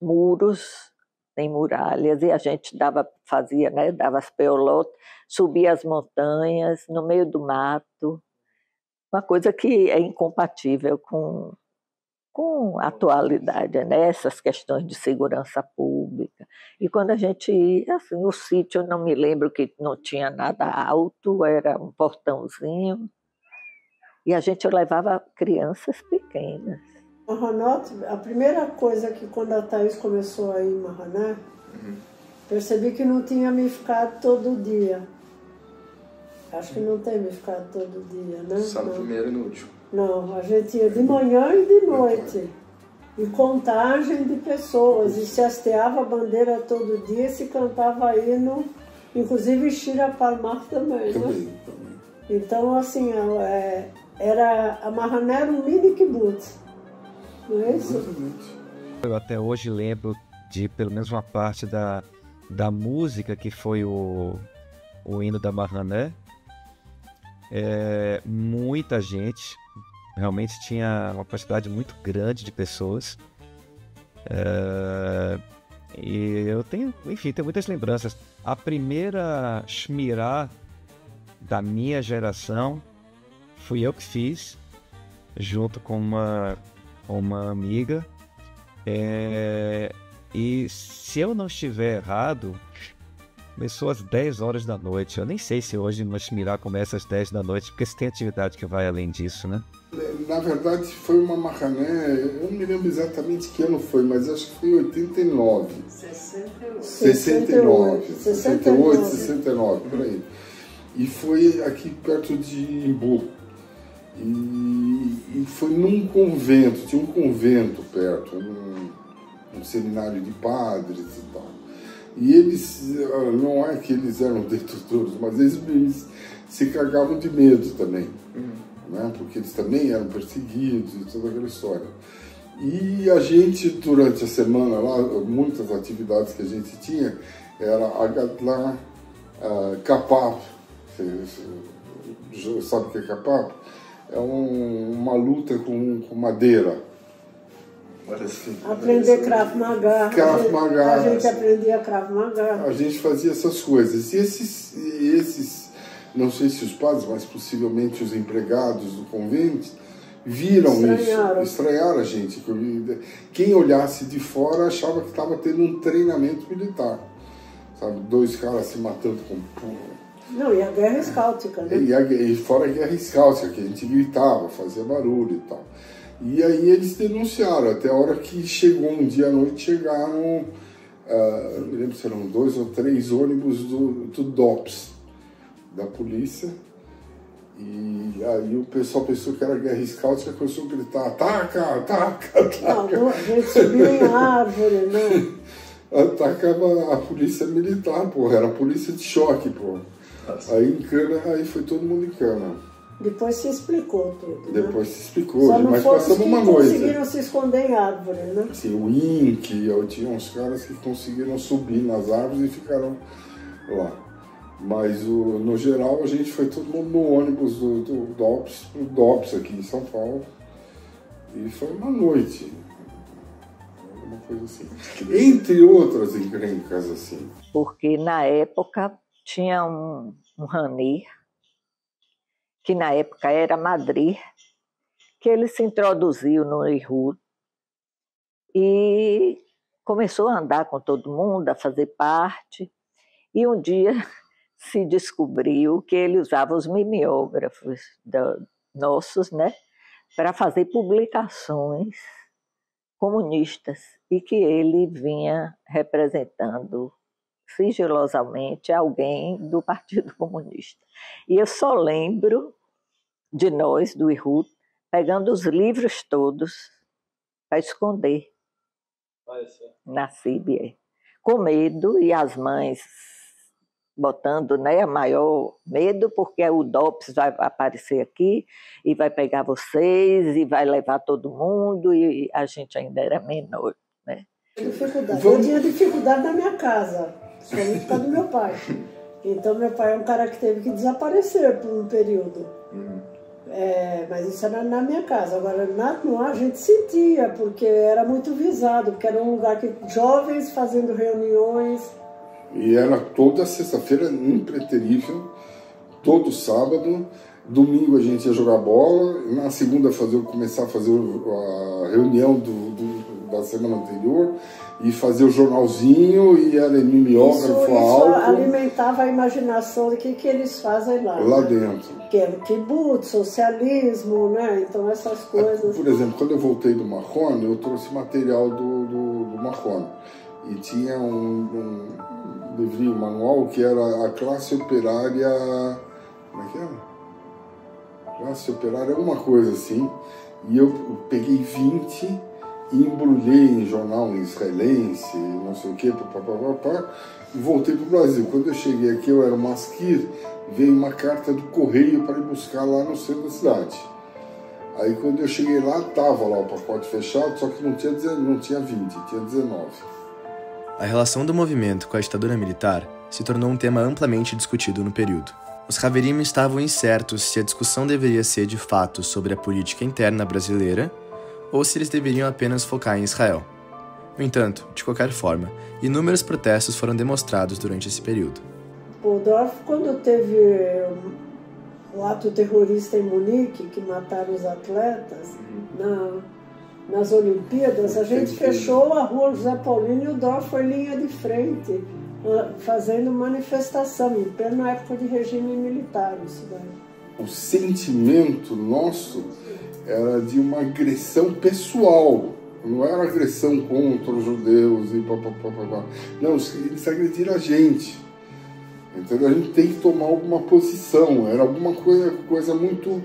muros, nem muralhas, e a gente dava as peolotas, subia as montanhas, no meio do mato, uma coisa que é incompatível com a atualidade, né? Essas questões de segurança pública. E quando a gente ia, assim, o sítio, eu não me lembro que não tinha nada alto, era um portãozinho, e a gente levava crianças pequenas. Mahanot, a primeira coisa que quando a Thaís começou a ir em Mahané, percebi que não tinha mifkado todo dia. Acho que não tem mifkado todo dia, né? Só no primeiro e no último. Não, a gente ia de manhã e de noite. E contagem de pessoas. E se hasteava a bandeira todo dia, se cantava hino, inclusive Shira Palmar também, né? Então, assim, a Mahané era um mini kibbutz. Não é isso? Eu até hoje lembro de pelo menos uma parte da música que foi o hino da Mahané. Muita gente, realmente tinha uma quantidade muito grande de pessoas. E eu tenho muitas lembranças. A primeira Shmirá da minha geração fui eu que fiz, junto com uma amiga. E se eu não estiver errado, começou às 10 horas da noite. Eu nem sei se hoje uma Shmirá começa às 10 da noite, porque se tem atividade que vai além disso, né? Na verdade, foi uma Mahané, eu não me lembro exatamente que ano foi, mas acho que foi em 89. 69, por aí. E foi aqui perto de Imbu. E foi num convento, tinha um convento perto, um seminário de padres e tal. E eles, não é que eles eram detratores, mas eles se cagavam de medo também, né? Porque eles também eram perseguidos e toda aquela história. E a gente, durante a semana lá, muitas atividades que a gente tinha, era a Gadlá Kapap. Você sabe o que é Kapap? É uma luta com madeira. Aprender Krav Maga. A gente aprendia Krav Maga. A gente fazia essas coisas. E esses, não sei se os padres, mas possivelmente os empregados do convento, viram isso, estranharam a gente. Quem olhasse de fora achava que estava tendo um treinamento militar. Sabe, 2 caras se matando com... Não, e a guerra escáltica, né? E fora a guerra escáltica, que a gente gritava, fazia barulho e tal. E aí eles denunciaram, até a hora que chegou um dia à noite, chegaram, não me lembro se eram 2 ou 3 ônibus do DOPS, da polícia. E aí o pessoal pensou que era guerra escáltica, começou a gritar, ataca. Não, a gente subiu em árvore, né? Atacava a polícia militar, porra, era a polícia de choque, porra. Aí em cana, aí foi todo mundo em cana. Depois se explicou tudo. Depois se explicou, só mas passamos uma noite. Conseguiram se esconder em árvore, né? Assim, o INC, tinha uns caras que conseguiram subir nas árvores e ficaram lá. Mas no geral a gente foi todo mundo no ônibus do DOPS, pro DOPS aqui em São Paulo. E foi uma noite. Uma coisa assim. Entre outras encrencas assim. Porque na época tinha um Rani, que na época era Madrid, que ele se introduziu no Ihud e começou a andar com todo mundo, a fazer parte. E um dia se descobriu que ele usava os mimeógrafos nossos, né, para fazer publicações comunistas e que ele vinha representando sigilosamente alguém do Partido Comunista. E eu só lembro de nós, do Ihud, pegando os livros todos para esconder na Síbia, com medo, e as mães botando, né, maior medo, porque o DOPS vai aparecer aqui e vai pegar vocês e vai levar todo mundo, e a gente ainda era menor, né? Eu tinha dificuldade na minha casa, principalmente por causa do meu pai. Então meu pai é um cara que teve que desaparecer por um período. Mas isso era na minha casa. Agora no a gente sentia, porque era muito visado, porque era um lugar que jovens fazendo reuniões. E era toda sexta-feira impreterível, todo sábado. Domingo a gente ia jogar bola, na segunda começar a fazer a reunião da semana anterior e fazia o jornalzinho e era mimeógrafo isso alimentava a imaginação do que eles fazem lá. Lá dentro. Que é o kibbutz, socialismo, né? Então essas coisas. Por exemplo, quando eu voltei do Mahon, eu trouxe material do Mahon. E tinha um livrinho, um manual, que era a classe operária... Como é que era? Classe operária, alguma coisa assim. E eu peguei 20 e embrulhei em jornal israelense, não sei o que, e voltei para o Brasil. Quando eu cheguei aqui, eu era masquir, veio uma carta do correio para ir buscar lá no centro da cidade. Aí quando eu cheguei lá, estava lá o pacote fechado, só que não tinha 20, tinha 19. A relação do movimento com a ditadura militar se tornou um tema amplamente discutido no período. Os Haverim estavam incertos se a discussão deveria ser de fato sobre a política interna brasileira ou se eles deveriam apenas focar em Israel. No entanto, de qualquer forma, inúmeros protestos foram demonstrados durante esse período. O Dorf, quando teve o ato terrorista em Munique, que mataram os atletas, nas Olimpíadas, a gente fechou a rua José Paulino e o Dorf foi linha de frente, fazendo manifestação, em plena época de regime militar. Isso daí. O sentimento nosso era de uma agressão pessoal, não era agressão contra os judeus e papapá. Não, eles agrediram a gente. Entendeu? A gente tem que tomar alguma posição, era alguma coisa muito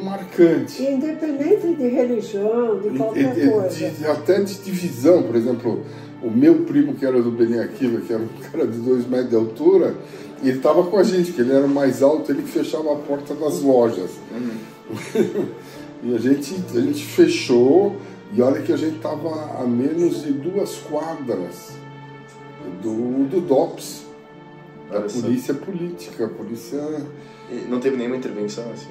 marcante. E independente de religião, de qualquer coisa. Até de divisão, por exemplo, o meu primo, que era do Beni Akiva, que era um cara de 2 metros de altura, ele estava com a gente, que ele era mais alto, ele que fechava a porta das lojas. E a gente fechou, e olha que a gente estava a menos de 2 quadras do DOPS, da polícia política, polícia... E não teve nenhuma intervenção assim?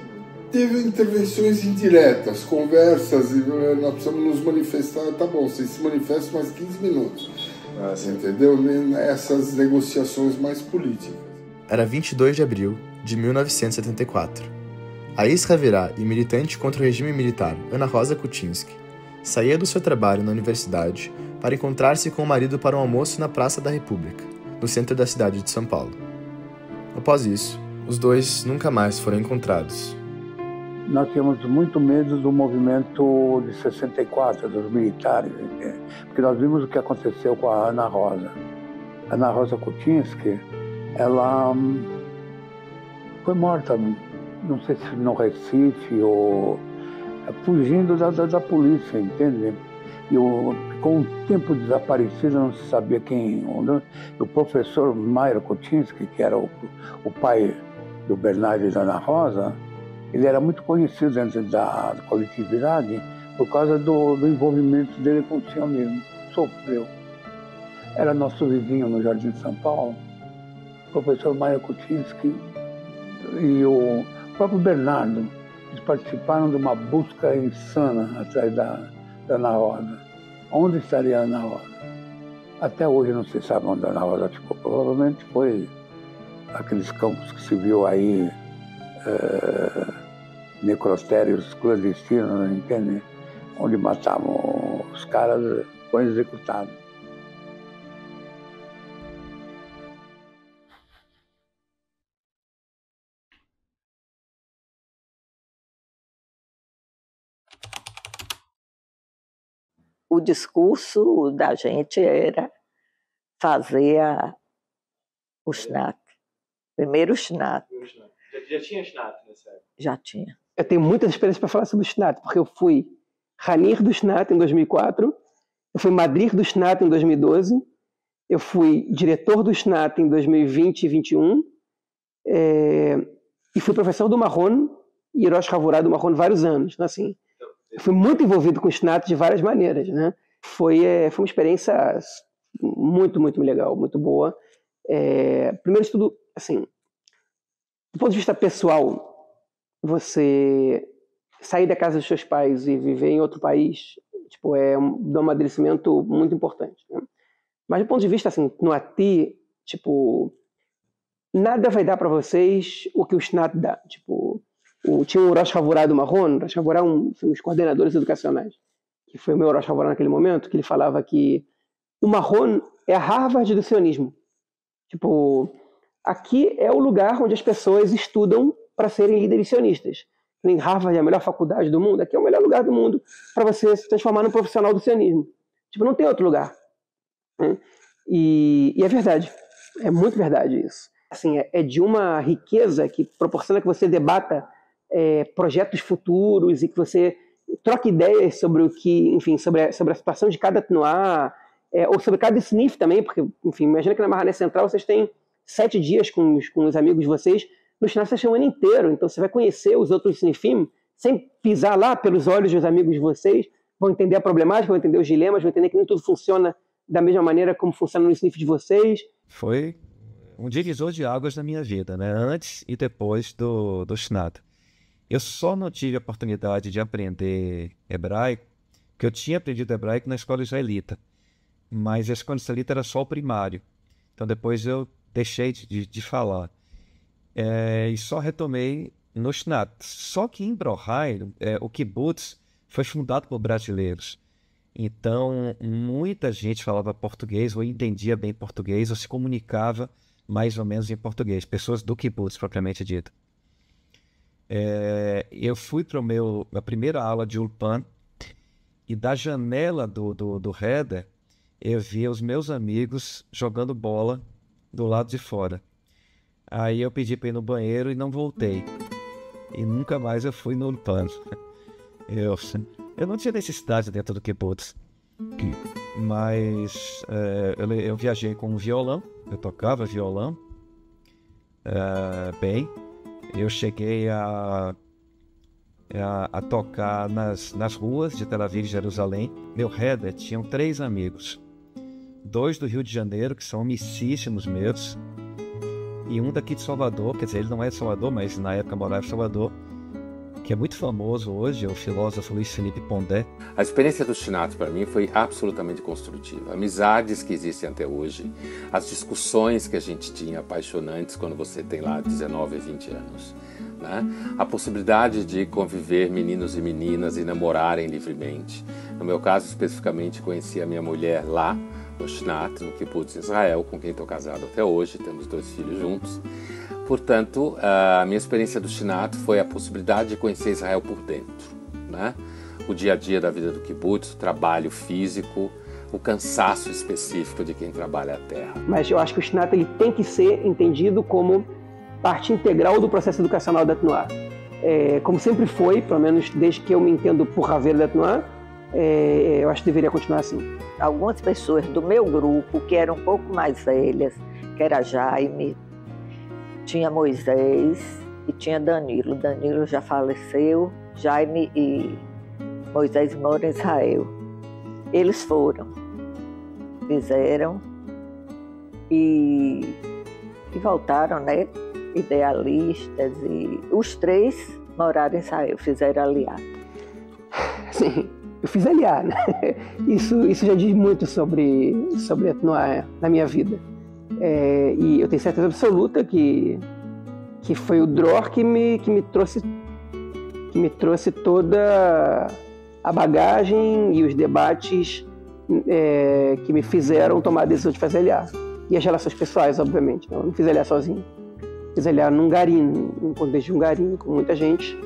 Teve intervenções indiretas, conversas, e nós precisamos nos manifestar, tá bom, vocês se manifestam mais 15 minutos. Entendeu? Essas negociações mais políticas. Era 22 de abril de 1974. A ex-Haverá e militante contra o regime militar, Ana Rosa Kuczynski, saía do seu trabalho na universidade para encontrar-se com o marido para um almoço na Praça da República, no centro da cidade de São Paulo. Após isso, os dois nunca mais foram encontrados. Nós tínhamos muito medo do movimento de 64, dos militares, porque nós vimos o que aconteceu com a Ana Rosa. Ana Rosa Kuczynski, ela foi morta, não sei se no Recife ou fugindo da polícia, entende? E com um tempo desaparecido, não se sabia quem. O professor Mairo Kuczynski, que era o pai do Bernardo e da Ana Rosa, ele era muito conhecido dentro da coletividade por causa do envolvimento dele com o sionismo. Sofreu. Era nosso vizinho no Jardim São Paulo, o professor Mairo Kuczynski e o próprio Bernardo. Eles participaram de uma busca insana atrás da Ana Rosa. Onde estaria a Ana Rosa? Até hoje não se sabe onde a Ana Rosa ficou. Provavelmente foi aqueles campos que se viu aí, necrotérios clandestinos, entende? Onde matavam os caras, foram executados. O discurso da gente era fazer o SNAT. Primeiro o SNAT. Já tinha SNAT nessa época? Já tinha. Eu tenho muitas experiências para falar sobre o SNAT, porque eu fui Ranir do SNAT em 2004, eu fui Madrir do SNAT em 2012, eu fui diretor do SNAT em 2020 e 2021, e fui professor do Mahon e Rosh Havorá do Mahon vários anos. Então, assim, eu fui muito envolvido com o SNAT de várias maneiras, né? Foi uma experiência muito, muito legal, muito boa. Primeiro de tudo, assim, do ponto de vista pessoal, você sair da casa dos seus pais e viver em outro país, tipo, é um amadurecimento muito importante, né? Mas do ponto de vista, assim, no ATI, tipo, nada vai dar para vocês o que o SNAT dá. Tipo, tinha o Rosh Havorá do Mahon, Rosh Havorá, os coordenadores educacionais. que foi o meu Orochi favorito naquele momento, que ele falava que o Marrom é a Harvard do sionismo. Tipo, aqui é o lugar onde as pessoas estudam para serem líderes sionistas. Em Harvard é a melhor faculdade do mundo, aqui é o melhor lugar do mundo para você se transformar num profissional do sionismo. Tipo, não tem outro lugar. Né? E é verdade. É muito verdade isso. Assim, é de uma riqueza que proporciona que você debata projetos futuros e que você troque ideias sobre o que, enfim, sobre a situação de cada Tnuá, ou sobre cada SNIF também, porque, enfim, imagina que na Mahané Central vocês têm 7 dias com os amigos de vocês, no final vocês têm um ano inteiro, então você vai conhecer os outros SNIFim sem pisar lá pelos olhos dos amigos de vocês, vão entender a problemática, vão entender os dilemas, vão entender que nem tudo funciona da mesma maneira como funciona no SNIF de vocês. Foi um divisor de águas na minha vida, né? Antes e depois do Shnat. Eu só não tive a oportunidade de aprender hebraico, porque eu tinha aprendido hebraico na escola israelita, mas a escola israelita era só o primário. Então depois eu deixei de falar. E só retomei no Shnat. Só que em Brohai, o kibbutz foi fundado por brasileiros. Então muita gente falava português, ou entendia bem português, ou se comunicava mais ou menos em português. Pessoas do kibbutz, propriamente dito. Eu fui para a primeira aula de Ulpan, e da janela do Heder eu via os meus amigos jogando bola do lado de fora. Aí eu pedi para ir no banheiro e não voltei. E nunca mais eu fui no Ulpan. Eu não tinha necessidade dentro do kibbutz. Mas eu viajei com um violão, eu tocava violão bem. Eu cheguei a tocar nas ruas de Tel Aviv e Jerusalém. Meu Heder tinham 3 amigos. 2 do Rio de Janeiro, que são amicíssimos meus, e um daqui de Salvador, quer dizer, ele não é de Salvador, mas na época morava em Salvador, que é muito famoso hoje, é o filósofo Luiz Felipe Pondé. A experiência do Shnat para mim foi absolutamente construtiva. Amizades que existem até hoje, as discussões que a gente tinha apaixonantes quando você tem lá 19, 20 anos. Né? A possibilidade de conviver meninos e meninas e namorarem livremente. No meu caso, especificamente, conheci a minha mulher lá, no Shnat, no Kibbutz Israel, com quem estou casado até hoje, temos 2 filhos juntos. Portanto, a minha experiência do Shnat foi a possibilidade de conhecer Israel por dentro, né? O dia a dia da vida do kibbutz, o trabalho físico, o cansaço específico de quem trabalha a terra. Mas eu acho que o Shnat ele tem que ser entendido como parte integral do processo educacional da Tnuá. Como sempre foi, pelo menos desde que eu me entendo por Haver da Tnuá, eu acho que deveria continuar assim. Algumas pessoas do meu grupo, que eram um pouco mais velhas, que era Jaime, tinha Moisés e tinha Danilo. Danilo já faleceu, Jaime e Moisés moram em Israel. Eles foram, fizeram e voltaram, né? Idealistas, e os 3 moraram em Israel, fizeram aliá. Sim, eu fiz aliá, né? Isso já diz muito sobre a Tnuá na minha vida. E eu tenho certeza absoluta que foi o Dror que me trouxe toda a bagagem e os debates que me fizeram tomar a decisão de fazer aliá. E as relações pessoais, obviamente. Eu não fiz aliá sozinho. Fiz aliá num garim, num contexto de um garim, com muita gente.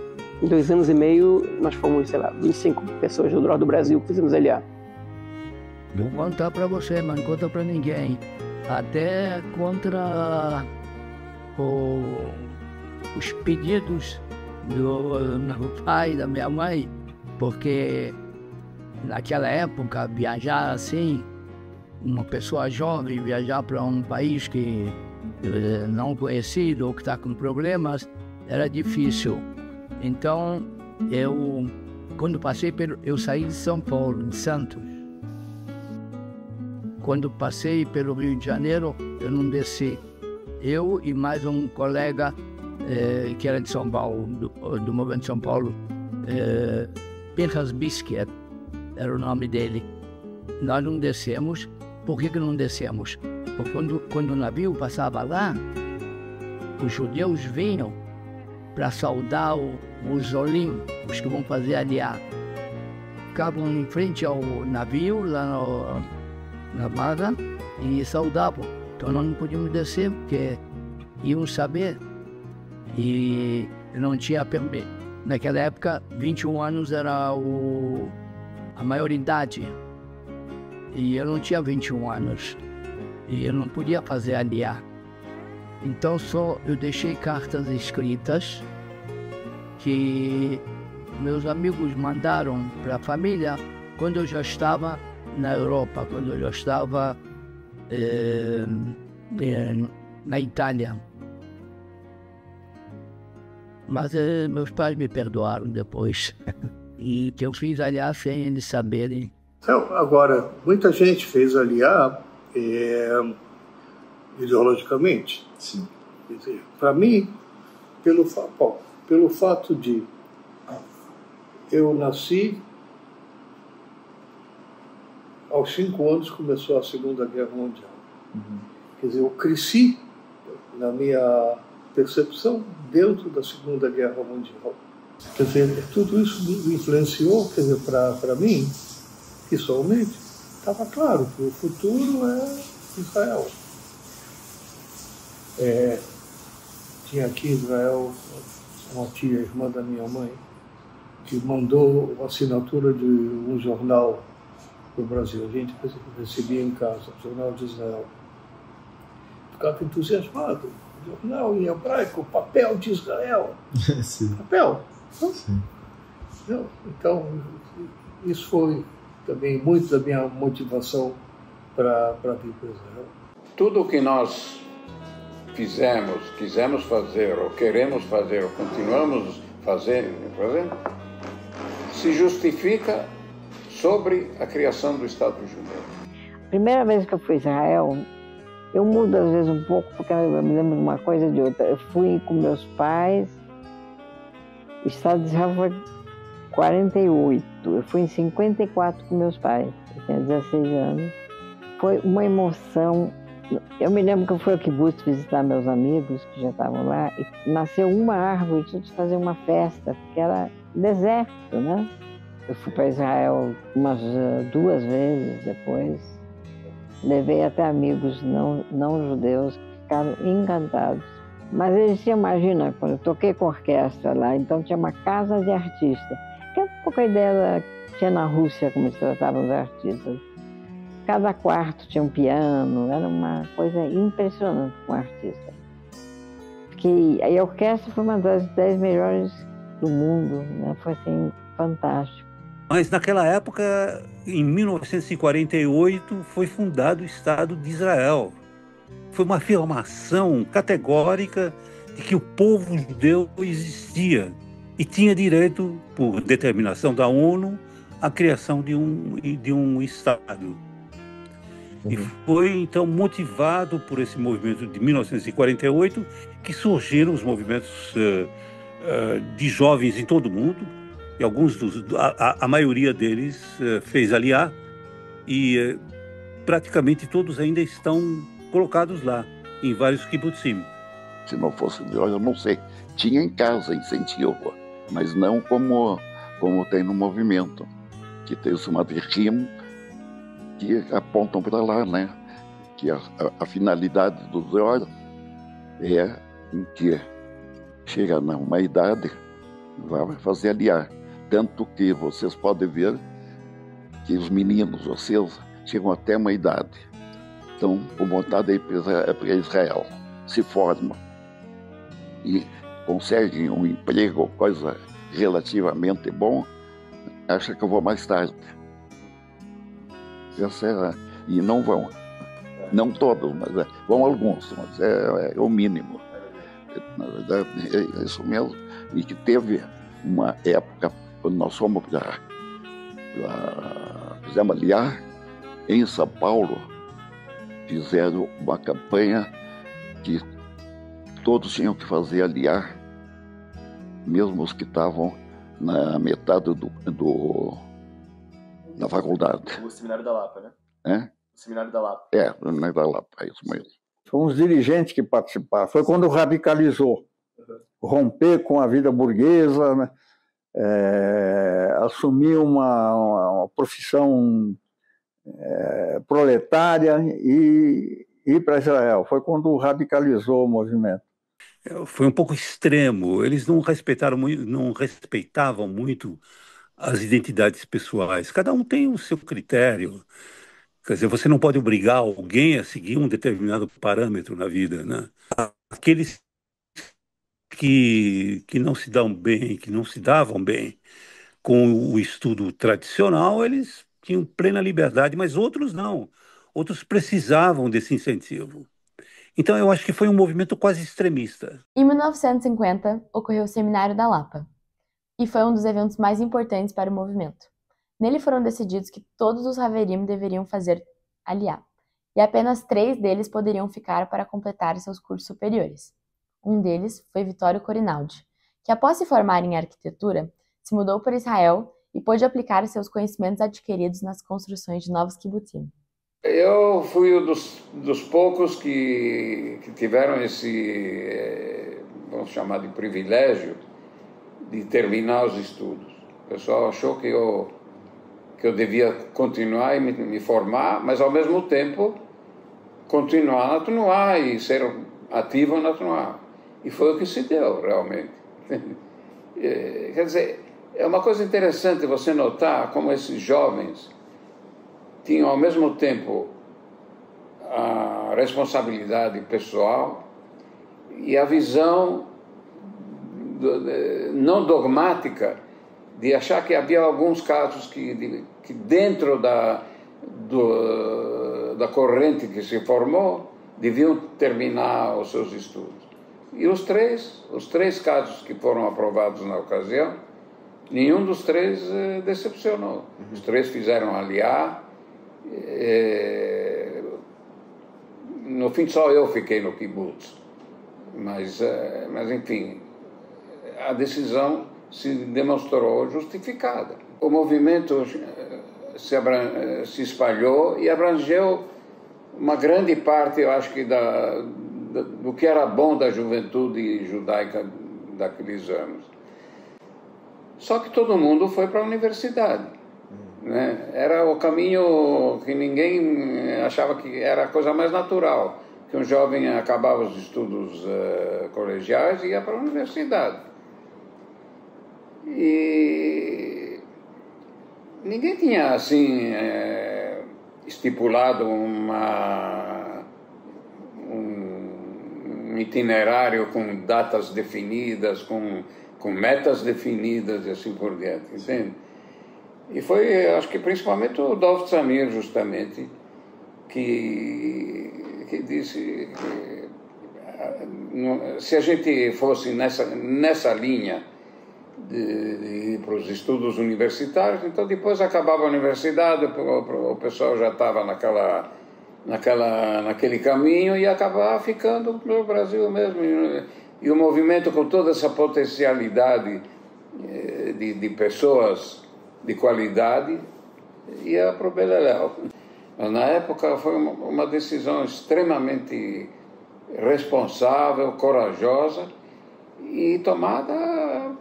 Em 2 anos e meio, nós fomos, sei lá, 25 pessoas do Dror do Brasil que fizemos aliá. Vou contar pra você, mas não conta pra ninguém. Até contra os pedidos do meu pai, da minha mãe, porque naquela época viajar assim, uma pessoa jovem viajar para um país que não conhecido ou que está com problemas, era difícil. Então quando passei eu saí de São Paulo, de Santos. Quando passei pelo Rio de Janeiro, eu não desci. Eu e mais um colega que era de São Paulo, do Movimento de São Paulo, Pinchas Bisquier, era o nome dele. Nós não descemos. Por que não descemos? Porque quando o navio passava lá, os judeus vinham para saudar os Olim, os que vão fazer aliá. ficavam em frente ao navio, lá na barra, e saudavam. Então nós não podíamos descer, porque iam saber. E não tinha permissão. Naquela época, 21 anos era a maioridade. E eu não tinha 21 anos. E eu não podia fazer aliar. Então eu deixei cartas escritas que meus amigos mandaram para a família quando eu já estava na Europa, quando eu já estava na Itália. Mas meus pais me perdoaram depois. E que eu fiz aliar sem eles saberem. Então, agora, muita gente fez aliar ideologicamente. Sim. Para mim, pelo fato de eu nasci aos 5 anos começou a Segunda Guerra Mundial. Quer dizer, eu cresci na minha percepção dentro da Segunda Guerra Mundial. Quer dizer, tudo isso me influenciou, quer dizer, para mim, pessoalmente, estava claro que o futuro é Israel. Tinha aqui em Israel uma tia, irmã da minha mãe, que mandou a assinatura de um jornal para o Brasil. A gente recebia em casa, o Jornal de Israel. Ficava entusiasmado. Jornal em hebraico, papel de Israel. Sim. Papel. Sim. Então, isso foi também muito da minha motivação para vir para Israel. Tudo o que nós quisemos fazer, ou queremos fazer, ou continuamos fazendo, se justifica sobre a criação do Estado judeu. A primeira vez que eu fui a Israel, eu mudo às vezes um pouco, porque eu me lembro de uma coisa e de outra. Eu fui com meus pais, o Estado de Israel foi 48, eu fui em 54 com meus pais, eu tinha 16 anos. Foi uma emoção. Eu me lembro que eu fui ao kibbutz visitar meus amigos que já estavam lá, e nasceu uma árvore, e todos faziam uma festa, porque era deserto, né? Eu fui para Israel umas 2 vezes depois. Levei até amigos não judeus que ficaram encantados. Mas eles tinham, imagina, quando eu toquei com orquestra lá, então tinha uma casa de artista, que é um pouco a ideia que tinha na Rússia, como se tratavam os artistas. Cada quarto tinha um piano, era uma coisa impressionante com o artista. E a orquestra foi uma das 10 melhores do mundo, né? Foi assim, fantástico. Mas naquela época, em 1948, foi fundado o Estado de Israel. Foi uma afirmação categórica de que o povo judeu existia e tinha direito, por determinação da ONU, à criação de um Estado. E foi, então, motivado por esse movimento de 1948 que surgiram os movimentos de jovens em todo o mundo, e a maioria deles fez aliar, e praticamente todos ainda estão colocados lá, em vários kibbutzim. Se não fosse Deus, eu não sei. Tinha em casa, em Sentilva, mas não como tem no movimento, que tem os madrihim que apontam para lá, né? Que a finalidade do Zohar é em que chega numa idade, vai fazer aliar. Tanto que vocês podem ver que os meninos, vocês, chegam até uma idade. Então, com vontade de ir para Israel, se formam e conseguem um emprego, coisa relativamente bom, acha que eu vou mais tarde. E não vão. Não todos, mas vão alguns, mas é o mínimo. Na verdade, é isso mesmo. E que teve uma época, quando nós fomos fizemos aliar em São Paulo, fizeram uma campanha que todos tinham que fazer aliar, mesmo os que estavam na metade da faculdade. O Seminário da Lapa, né? O Seminário da Lapa. O Seminário da Lapa, é isso mesmo. Foram os dirigentes que participaram. Foi quando radicalizou. Romper com a vida burguesa, né? assumir uma profissão proletária e ir para Israel. Foi quando radicalizou o movimento. Foi um pouco extremo. Eles não respeitavam muito as identidades pessoais. Cada um tem o seu critério. Quer dizer, você não pode obrigar alguém a seguir um determinado parâmetro na vida, né? Aqueles que não se dão bem, que não se davam bem com o estudo tradicional, eles tinham plena liberdade, mas outros não. Outros precisavam desse incentivo. Então, eu acho que foi um movimento quase extremista. Em 1950, ocorreu o Seminário da Lapa, e foi um dos eventos mais importantes para o movimento. Nele foram decididos que todos os Haverim deveriam fazer Aliyá, e apenas 3 deles poderiam ficar para completar seus cursos superiores. Um deles foi Vittorio Corinaldi, que após se formar em arquitetura, se mudou para Israel e pôde aplicar seus conhecimentos adquiridos nas construções de novos kibbutzim. Eu fui um dos poucos que tiveram esse, vamos chamar de privilégio, de terminar os estudos. O pessoal achou que eu devia continuar e me formar, mas ao mesmo tempo continuar na Tnuá e ser ativo na Tnuá. E foi o que se deu, realmente. Quer dizer, é uma coisa interessante você notar como esses jovens tinham ao mesmo tempo a responsabilidade pessoal e a visão não dogmática de achar que havia alguns casos que dentro da corrente que se formou deviam terminar os seus estudos. E os três casos que foram aprovados na ocasião, nenhum dos 3 decepcionou. Os 3 fizeram Aliyá. No fim só eu fiquei no kibbutz, mas enfim, a decisão se demonstrou justificada. O movimento se espalhou e abrangeu uma grande parte, eu acho que do que era bom da juventude judaica daqueles anos. Só que todo mundo foi para a universidade. Né? Era o caminho que ninguém achava que era a coisa mais natural, que um jovem acabava os estudos colegiais e ia para a universidade. E ninguém tinha assim estipulado um itinerário com datas definidas, com metas definidas e assim por diante, entende? E foi, acho que principalmente o Dov Tzamir, justamente, que disse que se a gente fosse nessa linha de ir para os estudos universitários, então depois acabava a universidade, o pessoal já estava naquele caminho e acabava ficando no Brasil mesmo. E o movimento, com toda essa potencialidade de pessoas de qualidade, ia para o Beleléu. Na época foi uma decisão extremamente responsável, corajosa e tomada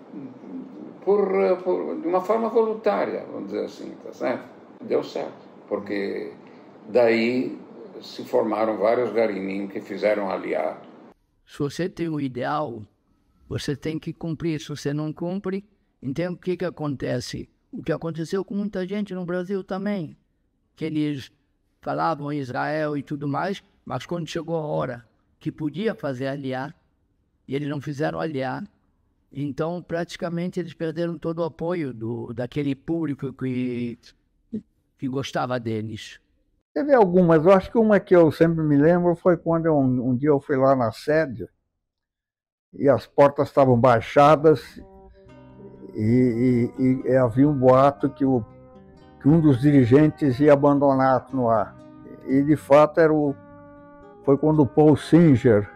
de uma forma voluntária, vamos dizer assim, tá certo? Deu certo, porque daí se formaram vários garinim que fizeram Aliyá. Se você tem um ideal, você tem que cumprir. Se você não cumpre, então o que acontece? O que aconteceu com muita gente no Brasil também, que eles falavam em Israel e tudo mais, mas quando chegou a hora que podia fazer Aliyá, e eles não fizeram Aliyá, então praticamente eles perderam todo o apoio daquele público que gostava deles. Teve algumas, eu acho que uma que eu sempre me lembro foi quando um dia eu fui lá na sede e as portas estavam baixadas e havia um boato que um dos dirigentes ia abandonar a Tnuá. E de fato foi quando o Paul Singer,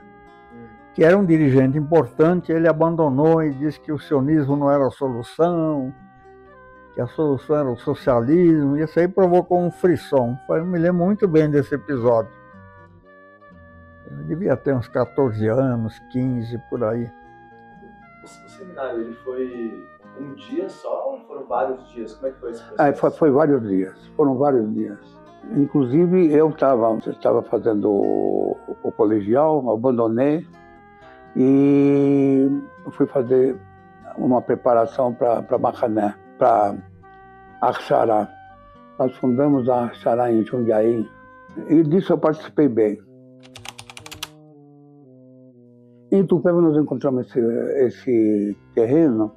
que era um dirigente importante, ele abandonou e disse que o sionismo não era a solução, que a solução era o socialismo, e isso aí provocou um frisson. Eu me lembro muito bem desse episódio. Eu devia ter uns 14 anos, 15, por aí. O seminário, ele foi Um dia só ou foram vários dias? Como é que foi esse processo? Foi vários dias, foram vários dias. Inclusive, eu estava fazendo o colegial, abandonei e fui fazer uma preparação para Macané, para Akhará. Nós fundamos a Akhará em Jundiaí e disso eu participei bem. Em Tupéva nós encontramos esse terreno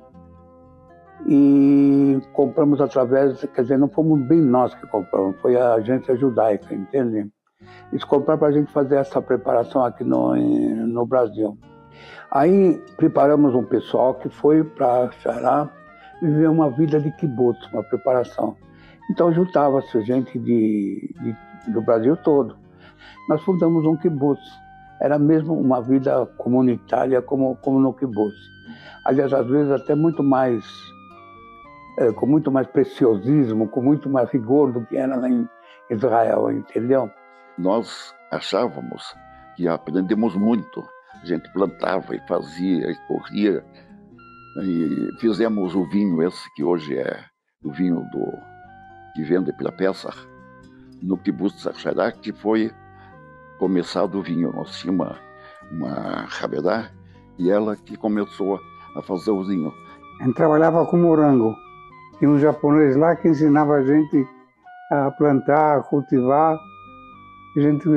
e compramos através, quer dizer, não fomos bem nós que compramos, foi a agência judaica, entende? Eles compraram para a gente fazer essa preparação aqui no Brasil. Aí preparamos um pessoal que foi para Akhará viver uma vida de kibbutz, uma preparação. Então juntava-se gente do Brasil todo. Nós fundamos um kibbutz. Era mesmo uma vida comunitária como no kibbutz. Aliás, às vezes até muito mais, com muito mais preciosismo, com muito mais rigor do que era lá em Israel, entendeu? Nós achávamos que aprendemos muito. A gente plantava e fazia e corria. E fizemos o vinho esse que hoje é o vinho que vende pela Pesach, no kibbutz Akhará, que foi começado o vinho. Nós tínhamos uma Haverá e ela que começou a fazer o vinho. A gente trabalhava com morango. Tinha um japonês lá que ensinava a gente a plantar, a cultivar. A gente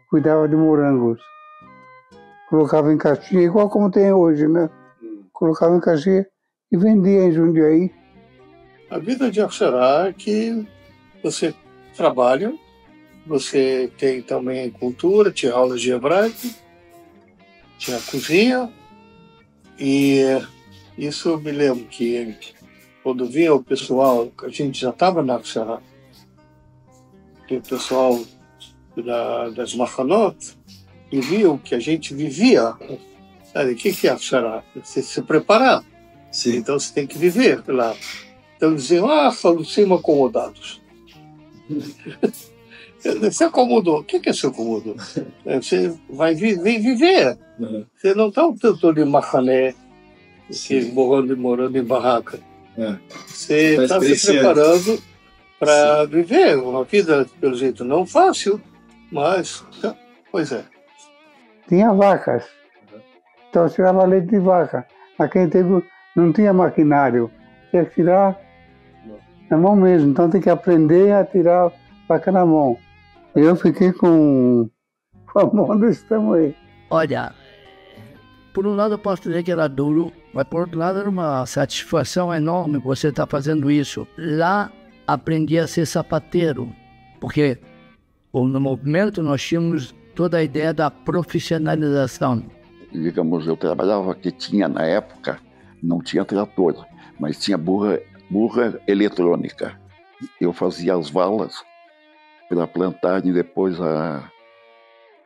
cuidava de morangos. Colocava em caixinha, igual como tem hoje, né? Colocava em caixinha e vendia em Jundiaí. A vida de Akhará é que você trabalha, você tem também cultura, tinha aulas de hebraico, tinha cozinha, e isso eu me lembro que quando vinha o pessoal, a gente já estava na Akhará, o pessoal das Machanot, e viam que a gente vivia. Sabe, o que é Akhará? Você se preparar. Sim. Então você tem que viver lá. Então diziam, falecemos acomodados. Você acomodou. O que é se acomodou? Você vem viver. Uhum. Você não está tanto de macané, morando em barraca. Você está se preparando para viver uma vida, pelo jeito, não fácil, mas, pois é. Tinha vacas. Então eu tirava leite de vaca. Naquele tempo não tinha maquinário. Tinha que tirar na mão mesmo. Então tem que aprender a tirar a vaca na mão. Eu fiquei com a mão desse tamanho. Olha, por um lado eu posso dizer que era duro, mas por outro lado era uma satisfação enorme você estar fazendo isso. Lá aprendi a ser sapateiro, porque no movimento nós tínhamos toda a ideia da profissionalização. Digamos, eu trabalhava que tinha na época, não tinha trator, mas tinha burra eletrônica. Eu fazia as valas para plantar e depois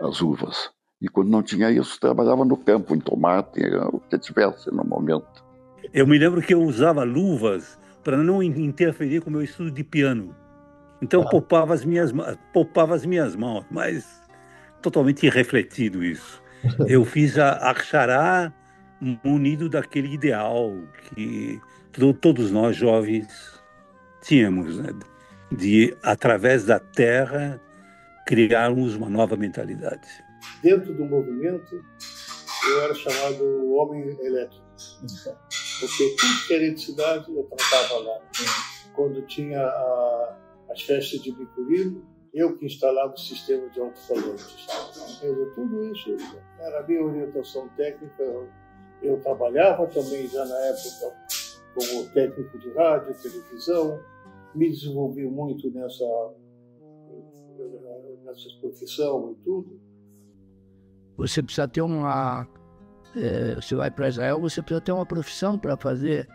as uvas. E quando não tinha isso, trabalhava no campo, em tomate, o que tivesse no momento. Eu me lembro que eu usava luvas para não interferir com o meu estudo de piano. Então poupava as minhas mãos, mas totalmente irrefletido isso. Eu fiz a Akhará munido daquele ideal que todos nós jovens tínhamos, né? De, através da terra, criarmos uma nova mentalidade. Dentro do movimento, eu era chamado homem elétrico, porque tudo que era eletricidade eu tratava lá. Quando tinha as festas de Bicurim, eu que instalava o sistema de alto-falantes. Tudo isso era a minha orientação técnica. Eu trabalhava também já na época como técnico de rádio, televisão, me desenvolvi muito nessa profissão e tudo. Você precisa ter você vai para Israel, você precisa ter uma profissão para fazer.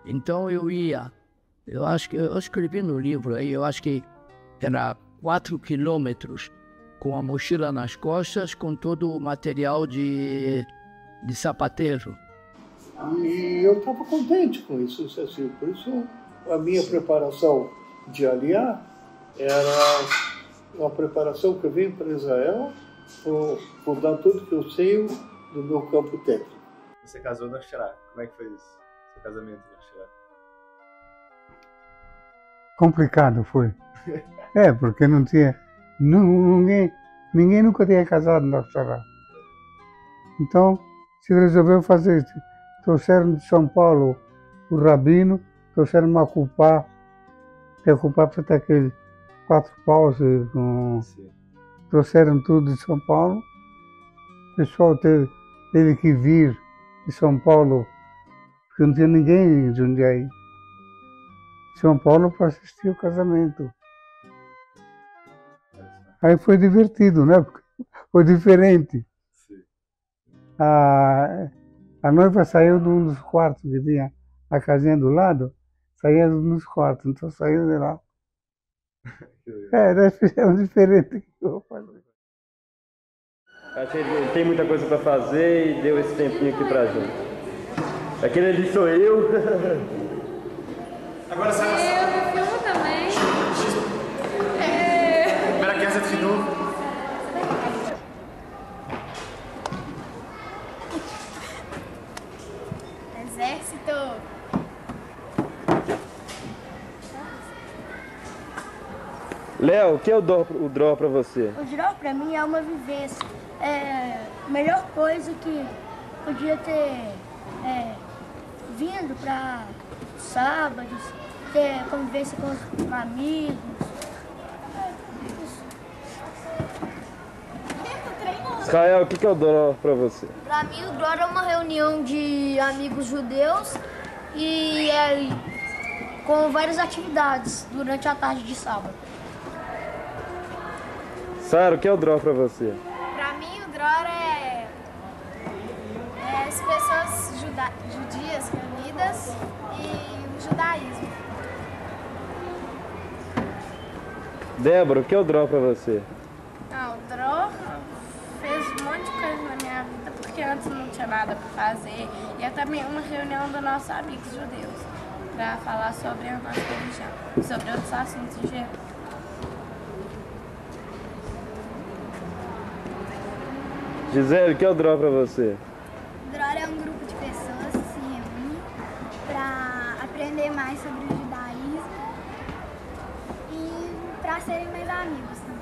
Então eu escrevi no livro aí, eu acho que era 4 quilômetros com a mochila nas costas, com todo o material de sapateiro. E eu estava contente com isso, assim, por isso a minha preparação de aliar era uma preparação que eu venho para Israel por dar tudo que eu sei do meu campo técnico. Você casou na Akhará, como é que foi isso? Seu casamento, Marcelo? Complicado foi. Porque não tinha... Ninguém nunca tinha casado na Austrália. Então, se resolveu fazer isso. Trouxeram de São Paulo o rabino, trouxeram uma cupá, que a cupá para ter aqueles 4 paus, trouxeram tudo de São Paulo. O pessoal teve que vir de São Paulo, porque não tinha ninguém em Jundiaí. São Paulo para assistir o casamento. Aí foi divertido, né? Foi diferente. A noiva saiu de um dos quartos que tinha a casinha do lado, saía de um dos quartos, então saiu de lá. Nós fizemos diferente do que eu falei. Acho que ele tem muita coisa para fazer e deu esse tempinho aqui pra gente. Aquele ali sou eu. Agora sai eu filmo também. Primeira casa de novo. Exército. Léo, o que é o draw pra você? O draw pra mim é uma vivência. É a melhor coisa que podia ter vindo pra sábados, ter convivência com os amigos. Israel, o que é o draw pra você? Pra mim o draw é uma reunião de amigos judeus e com várias atividades durante a tarde de sábado. Sara, o que é o draw pra você? Pra mim o draw é as pessoas judias reunidas e o judaísmo. Débora, o que é o draw pra você? O draw fez um monte de coisa na minha vida, porque antes não tinha nada pra fazer. E é também uma reunião dos nossos amigos judeus, pra falar sobre a nossa religião e sobre outros assuntos em geral. Gisele, o que é o draw pra você? O draw é um grupo de pessoas que se reúnem para aprender mais sobre o judaísmo e para serem mais amigos também.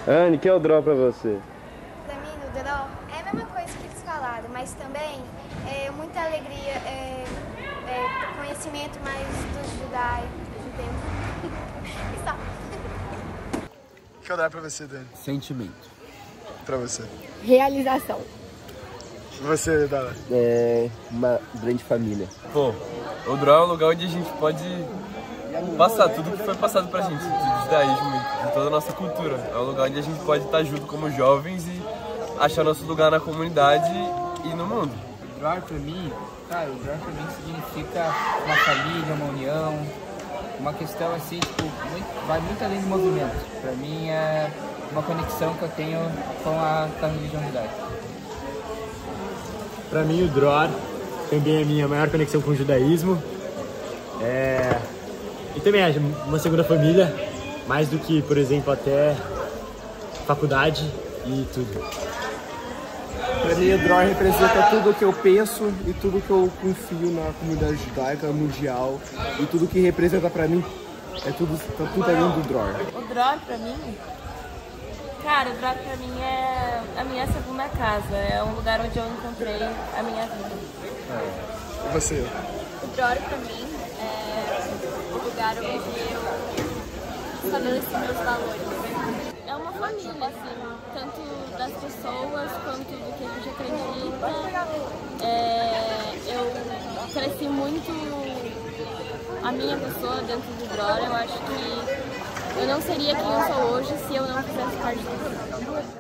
Anne, o que é o draw pra você? Pra mim, o draw é a mesma coisa que eles falaram, mas também é muita alegria, conhecimento mais dos judeus. E só. O que eu dar pra você, Dani? Sentimento. Pra você? Realização. Você, Dala? Uma grande família. Pô, o draw é um lugar onde a gente pode passar tudo que foi passado pra gente, do judaísmo, de toda a nossa cultura. É um lugar onde a gente pode estar junto como jovens e achar nosso lugar na comunidade e no mundo. O draw pra mim, cara, o draw pra mim significa uma família, uma união, uma questão assim, tipo, vai muito além do movimento. Pra mim é uma conexão que eu tenho com a religião judaica. Pra mim o draw também é a minha maior conexão com o judaísmo. E também é uma segunda família, mais do que, por exemplo, até faculdade e tudo. Para mim, o draw representa tudo o que eu penso e tudo que eu confio na comunidade judaica mundial. E tudo que representa para mim, tá tudo dentro do draw. O draw para mim, cara, o draw para mim é a minha segunda casa. É um lugar onde eu encontrei a minha vida. E você? O draw para mim é o lugar onde eu estabeleci meus valores. É uma família, assim, tanto das pessoas quanto do que a gente acredita. Eu cresci muito a minha pessoa dentro do draw. Eu acho que eu não seria quem eu sou hoje se eu não fizesse parte disso.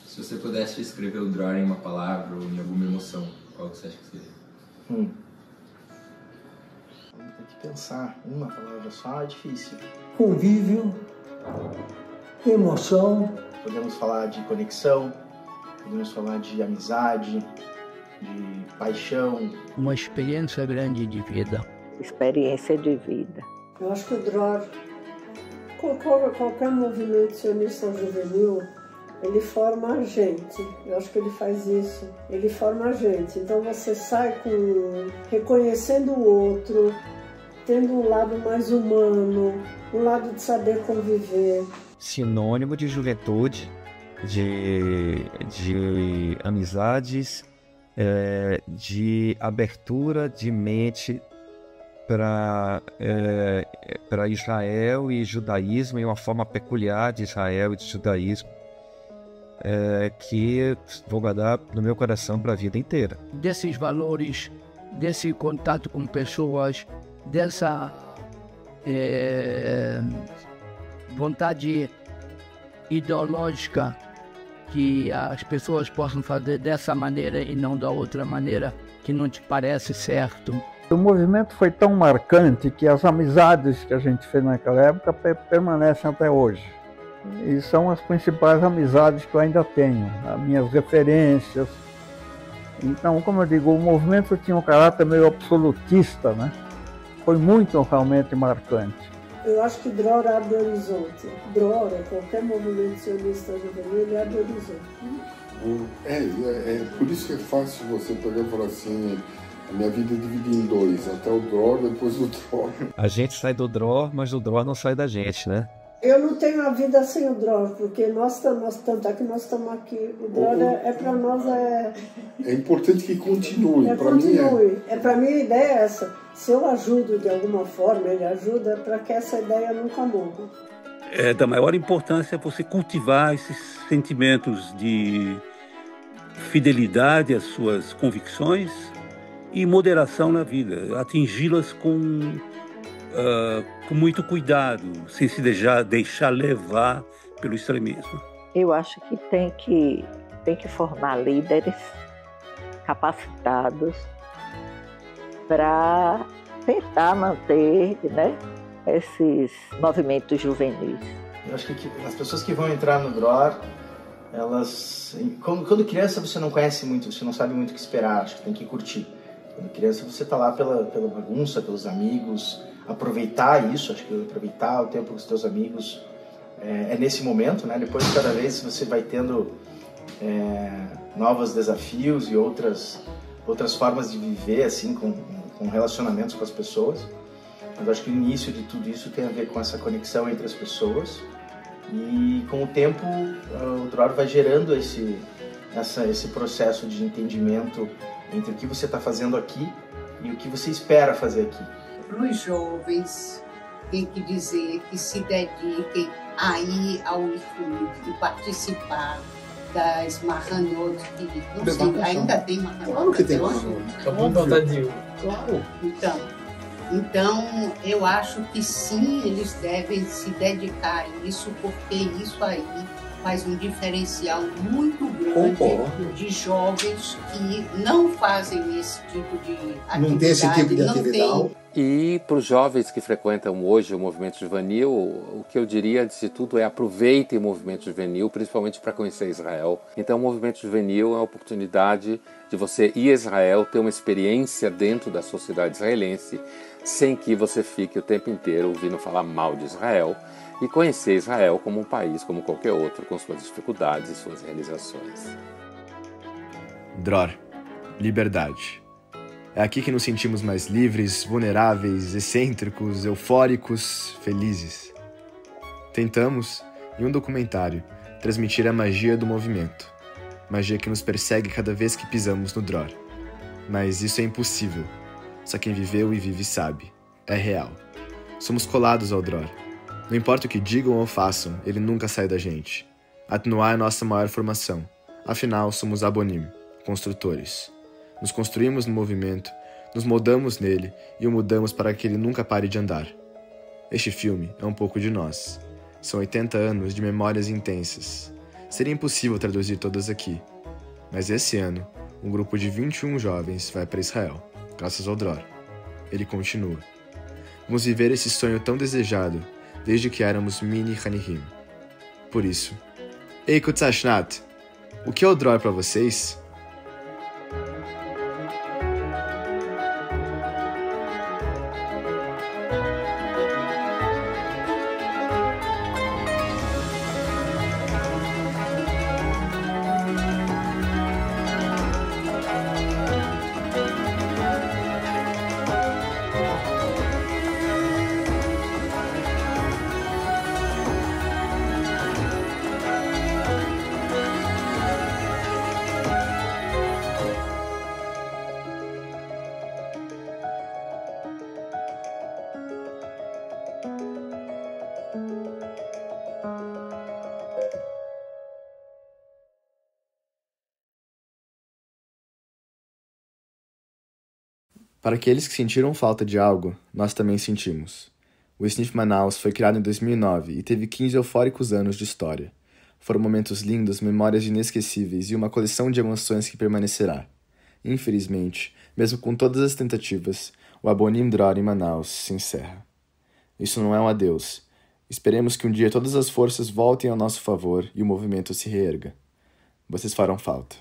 Se você pudesse escrever o draw em uma palavra ou em alguma emoção, qual que você acha que seria? Tem que pensar uma palavra só, é difícil. Convívio, emoção. Podemos falar de conexão, podemos falar de amizade, de paixão. Uma experiência grande de vida. Experiência de vida. Eu acho que o draw, qualquer movimento sionista juvenil, ele forma a gente. Eu acho que ele faz isso. Ele forma a gente. Então você sai reconhecendo o outro, tendo um lado mais humano, um lado de saber conviver. Sinônimo de juventude, de amizades, de abertura de mente para Israel e judaísmo, e uma forma peculiar de Israel e de judaísmo, que vou guardar no meu coração para a vida inteira. Desses valores, desse contato com pessoas, dessa vontade ideológica que as pessoas possam fazer dessa maneira e não da outra maneira que não te parece certo. O movimento foi tão marcante que as amizades que a gente fez naquela época permanecem até hoje. E são as principais amizades que eu ainda tenho, as minhas referências. Então, como eu digo, o movimento tinha um caráter meio absolutista, né? Foi muito realmente marcante. Eu acho que Dror abre horizonte. Dror, qualquer movimento sionista juvenil, ele abre horizonte. Por isso que é fácil você pegar e falar assim, a minha vida é dividida em dois, até o Dror, depois do Dror. A gente sai do Dror, mas o Dror não sai da gente, né? Eu não tenho a vida sem o Dror, porque tanto é que nós estamos aqui. O Dror para nós É importante que continue. Para mim a ideia é essa. Se eu ajudo de alguma forma, ele ajuda para que essa ideia nunca morra. É da maior importância você cultivar esses sentimentos de fidelidade às suas convicções e moderação na vida, atingi-las com muito cuidado, sem se deixar levar pelo extremismo. Eu acho que tem que formar líderes capacitados para tentar manter, né, esses movimentos juvenis. Eu acho que as pessoas que vão entrar no Dror, elas... Quando criança você não conhece muito, você não sabe muito o que esperar, acho que tem que curtir. Quando criança você está lá pela bagunça, pelos amigos, aproveitar isso, acho que aproveitar o tempo com os teus amigos é nesse momento, né? Depois cada vez você vai tendo novos desafios e outras formas de viver, assim, com relacionamentos com as pessoas. Mas acho que o início de tudo isso tem a ver com essa conexão entre as pessoas e com o tempo o Dror vai gerando esse processo de entendimento entre o que você está fazendo aqui e o que você espera fazer aqui. Para os jovens, tem que dizer que se dediquem a ir ao IFUD e participar das Mahanot, que não sei, ainda tem Mahanot. Claro que tem Mahanot. Claro. Então, eu acho que sim, eles devem se dedicar a isso, porque isso aí faz um diferencial muito grande de jovens que não fazem esse tipo de atividade. Não tem esse tipo de atividade. E para os jovens que frequentam hoje o movimento juvenil, o que eu diria antes de tudo é aproveitem o movimento juvenil, principalmente para conhecer Israel. Então o movimento juvenil é a oportunidade de você ir a Israel, ter uma experiência dentro da sociedade israelense, sem que você fique o tempo inteiro ouvindo falar mal de Israel, e conhecer Israel como um país como qualquer outro, com suas dificuldades e suas realizações. Dror, liberdade. É aqui que nos sentimos mais livres, vulneráveis, excêntricos, eufóricos, felizes. Tentamos, em um documentário, transmitir a magia do movimento. Magia que nos persegue cada vez que pisamos no Dror. Mas isso é impossível. Só quem viveu e vive sabe. É real. Somos colados ao Dror. Não importa o que digam ou façam, ele nunca sai da gente. Atenuar é nossa maior formação. Afinal, somos abonim, construtores. Nos construímos no movimento, nos moldamos nele e o mudamos para que ele nunca pare de andar. Este filme é um pouco de nós. São 80 anos de memórias intensas. Seria impossível traduzir todas aqui. Mas esse ano, um grupo de 21 jovens vai para Israel, graças ao Dror. Ele continua. Vamos viver esse sonho tão desejado desde que éramos mini Hanihim. Por isso, Ei Kutzashnat, o que é o Dror para vocês? Para aqueles que sentiram falta de algo, nós também sentimos. O Sniff Manaus foi criado em 2009 e teve 15 eufóricos anos de história. Foram momentos lindos, memórias inesquecíveis e uma coleção de emoções que permanecerá. Infelizmente, mesmo com todas as tentativas, o Abonim Dror em Manaus se encerra. Isso não é um adeus. Esperemos que um dia todas as forças voltem ao nosso favor e o movimento se reerga. Vocês farão falta.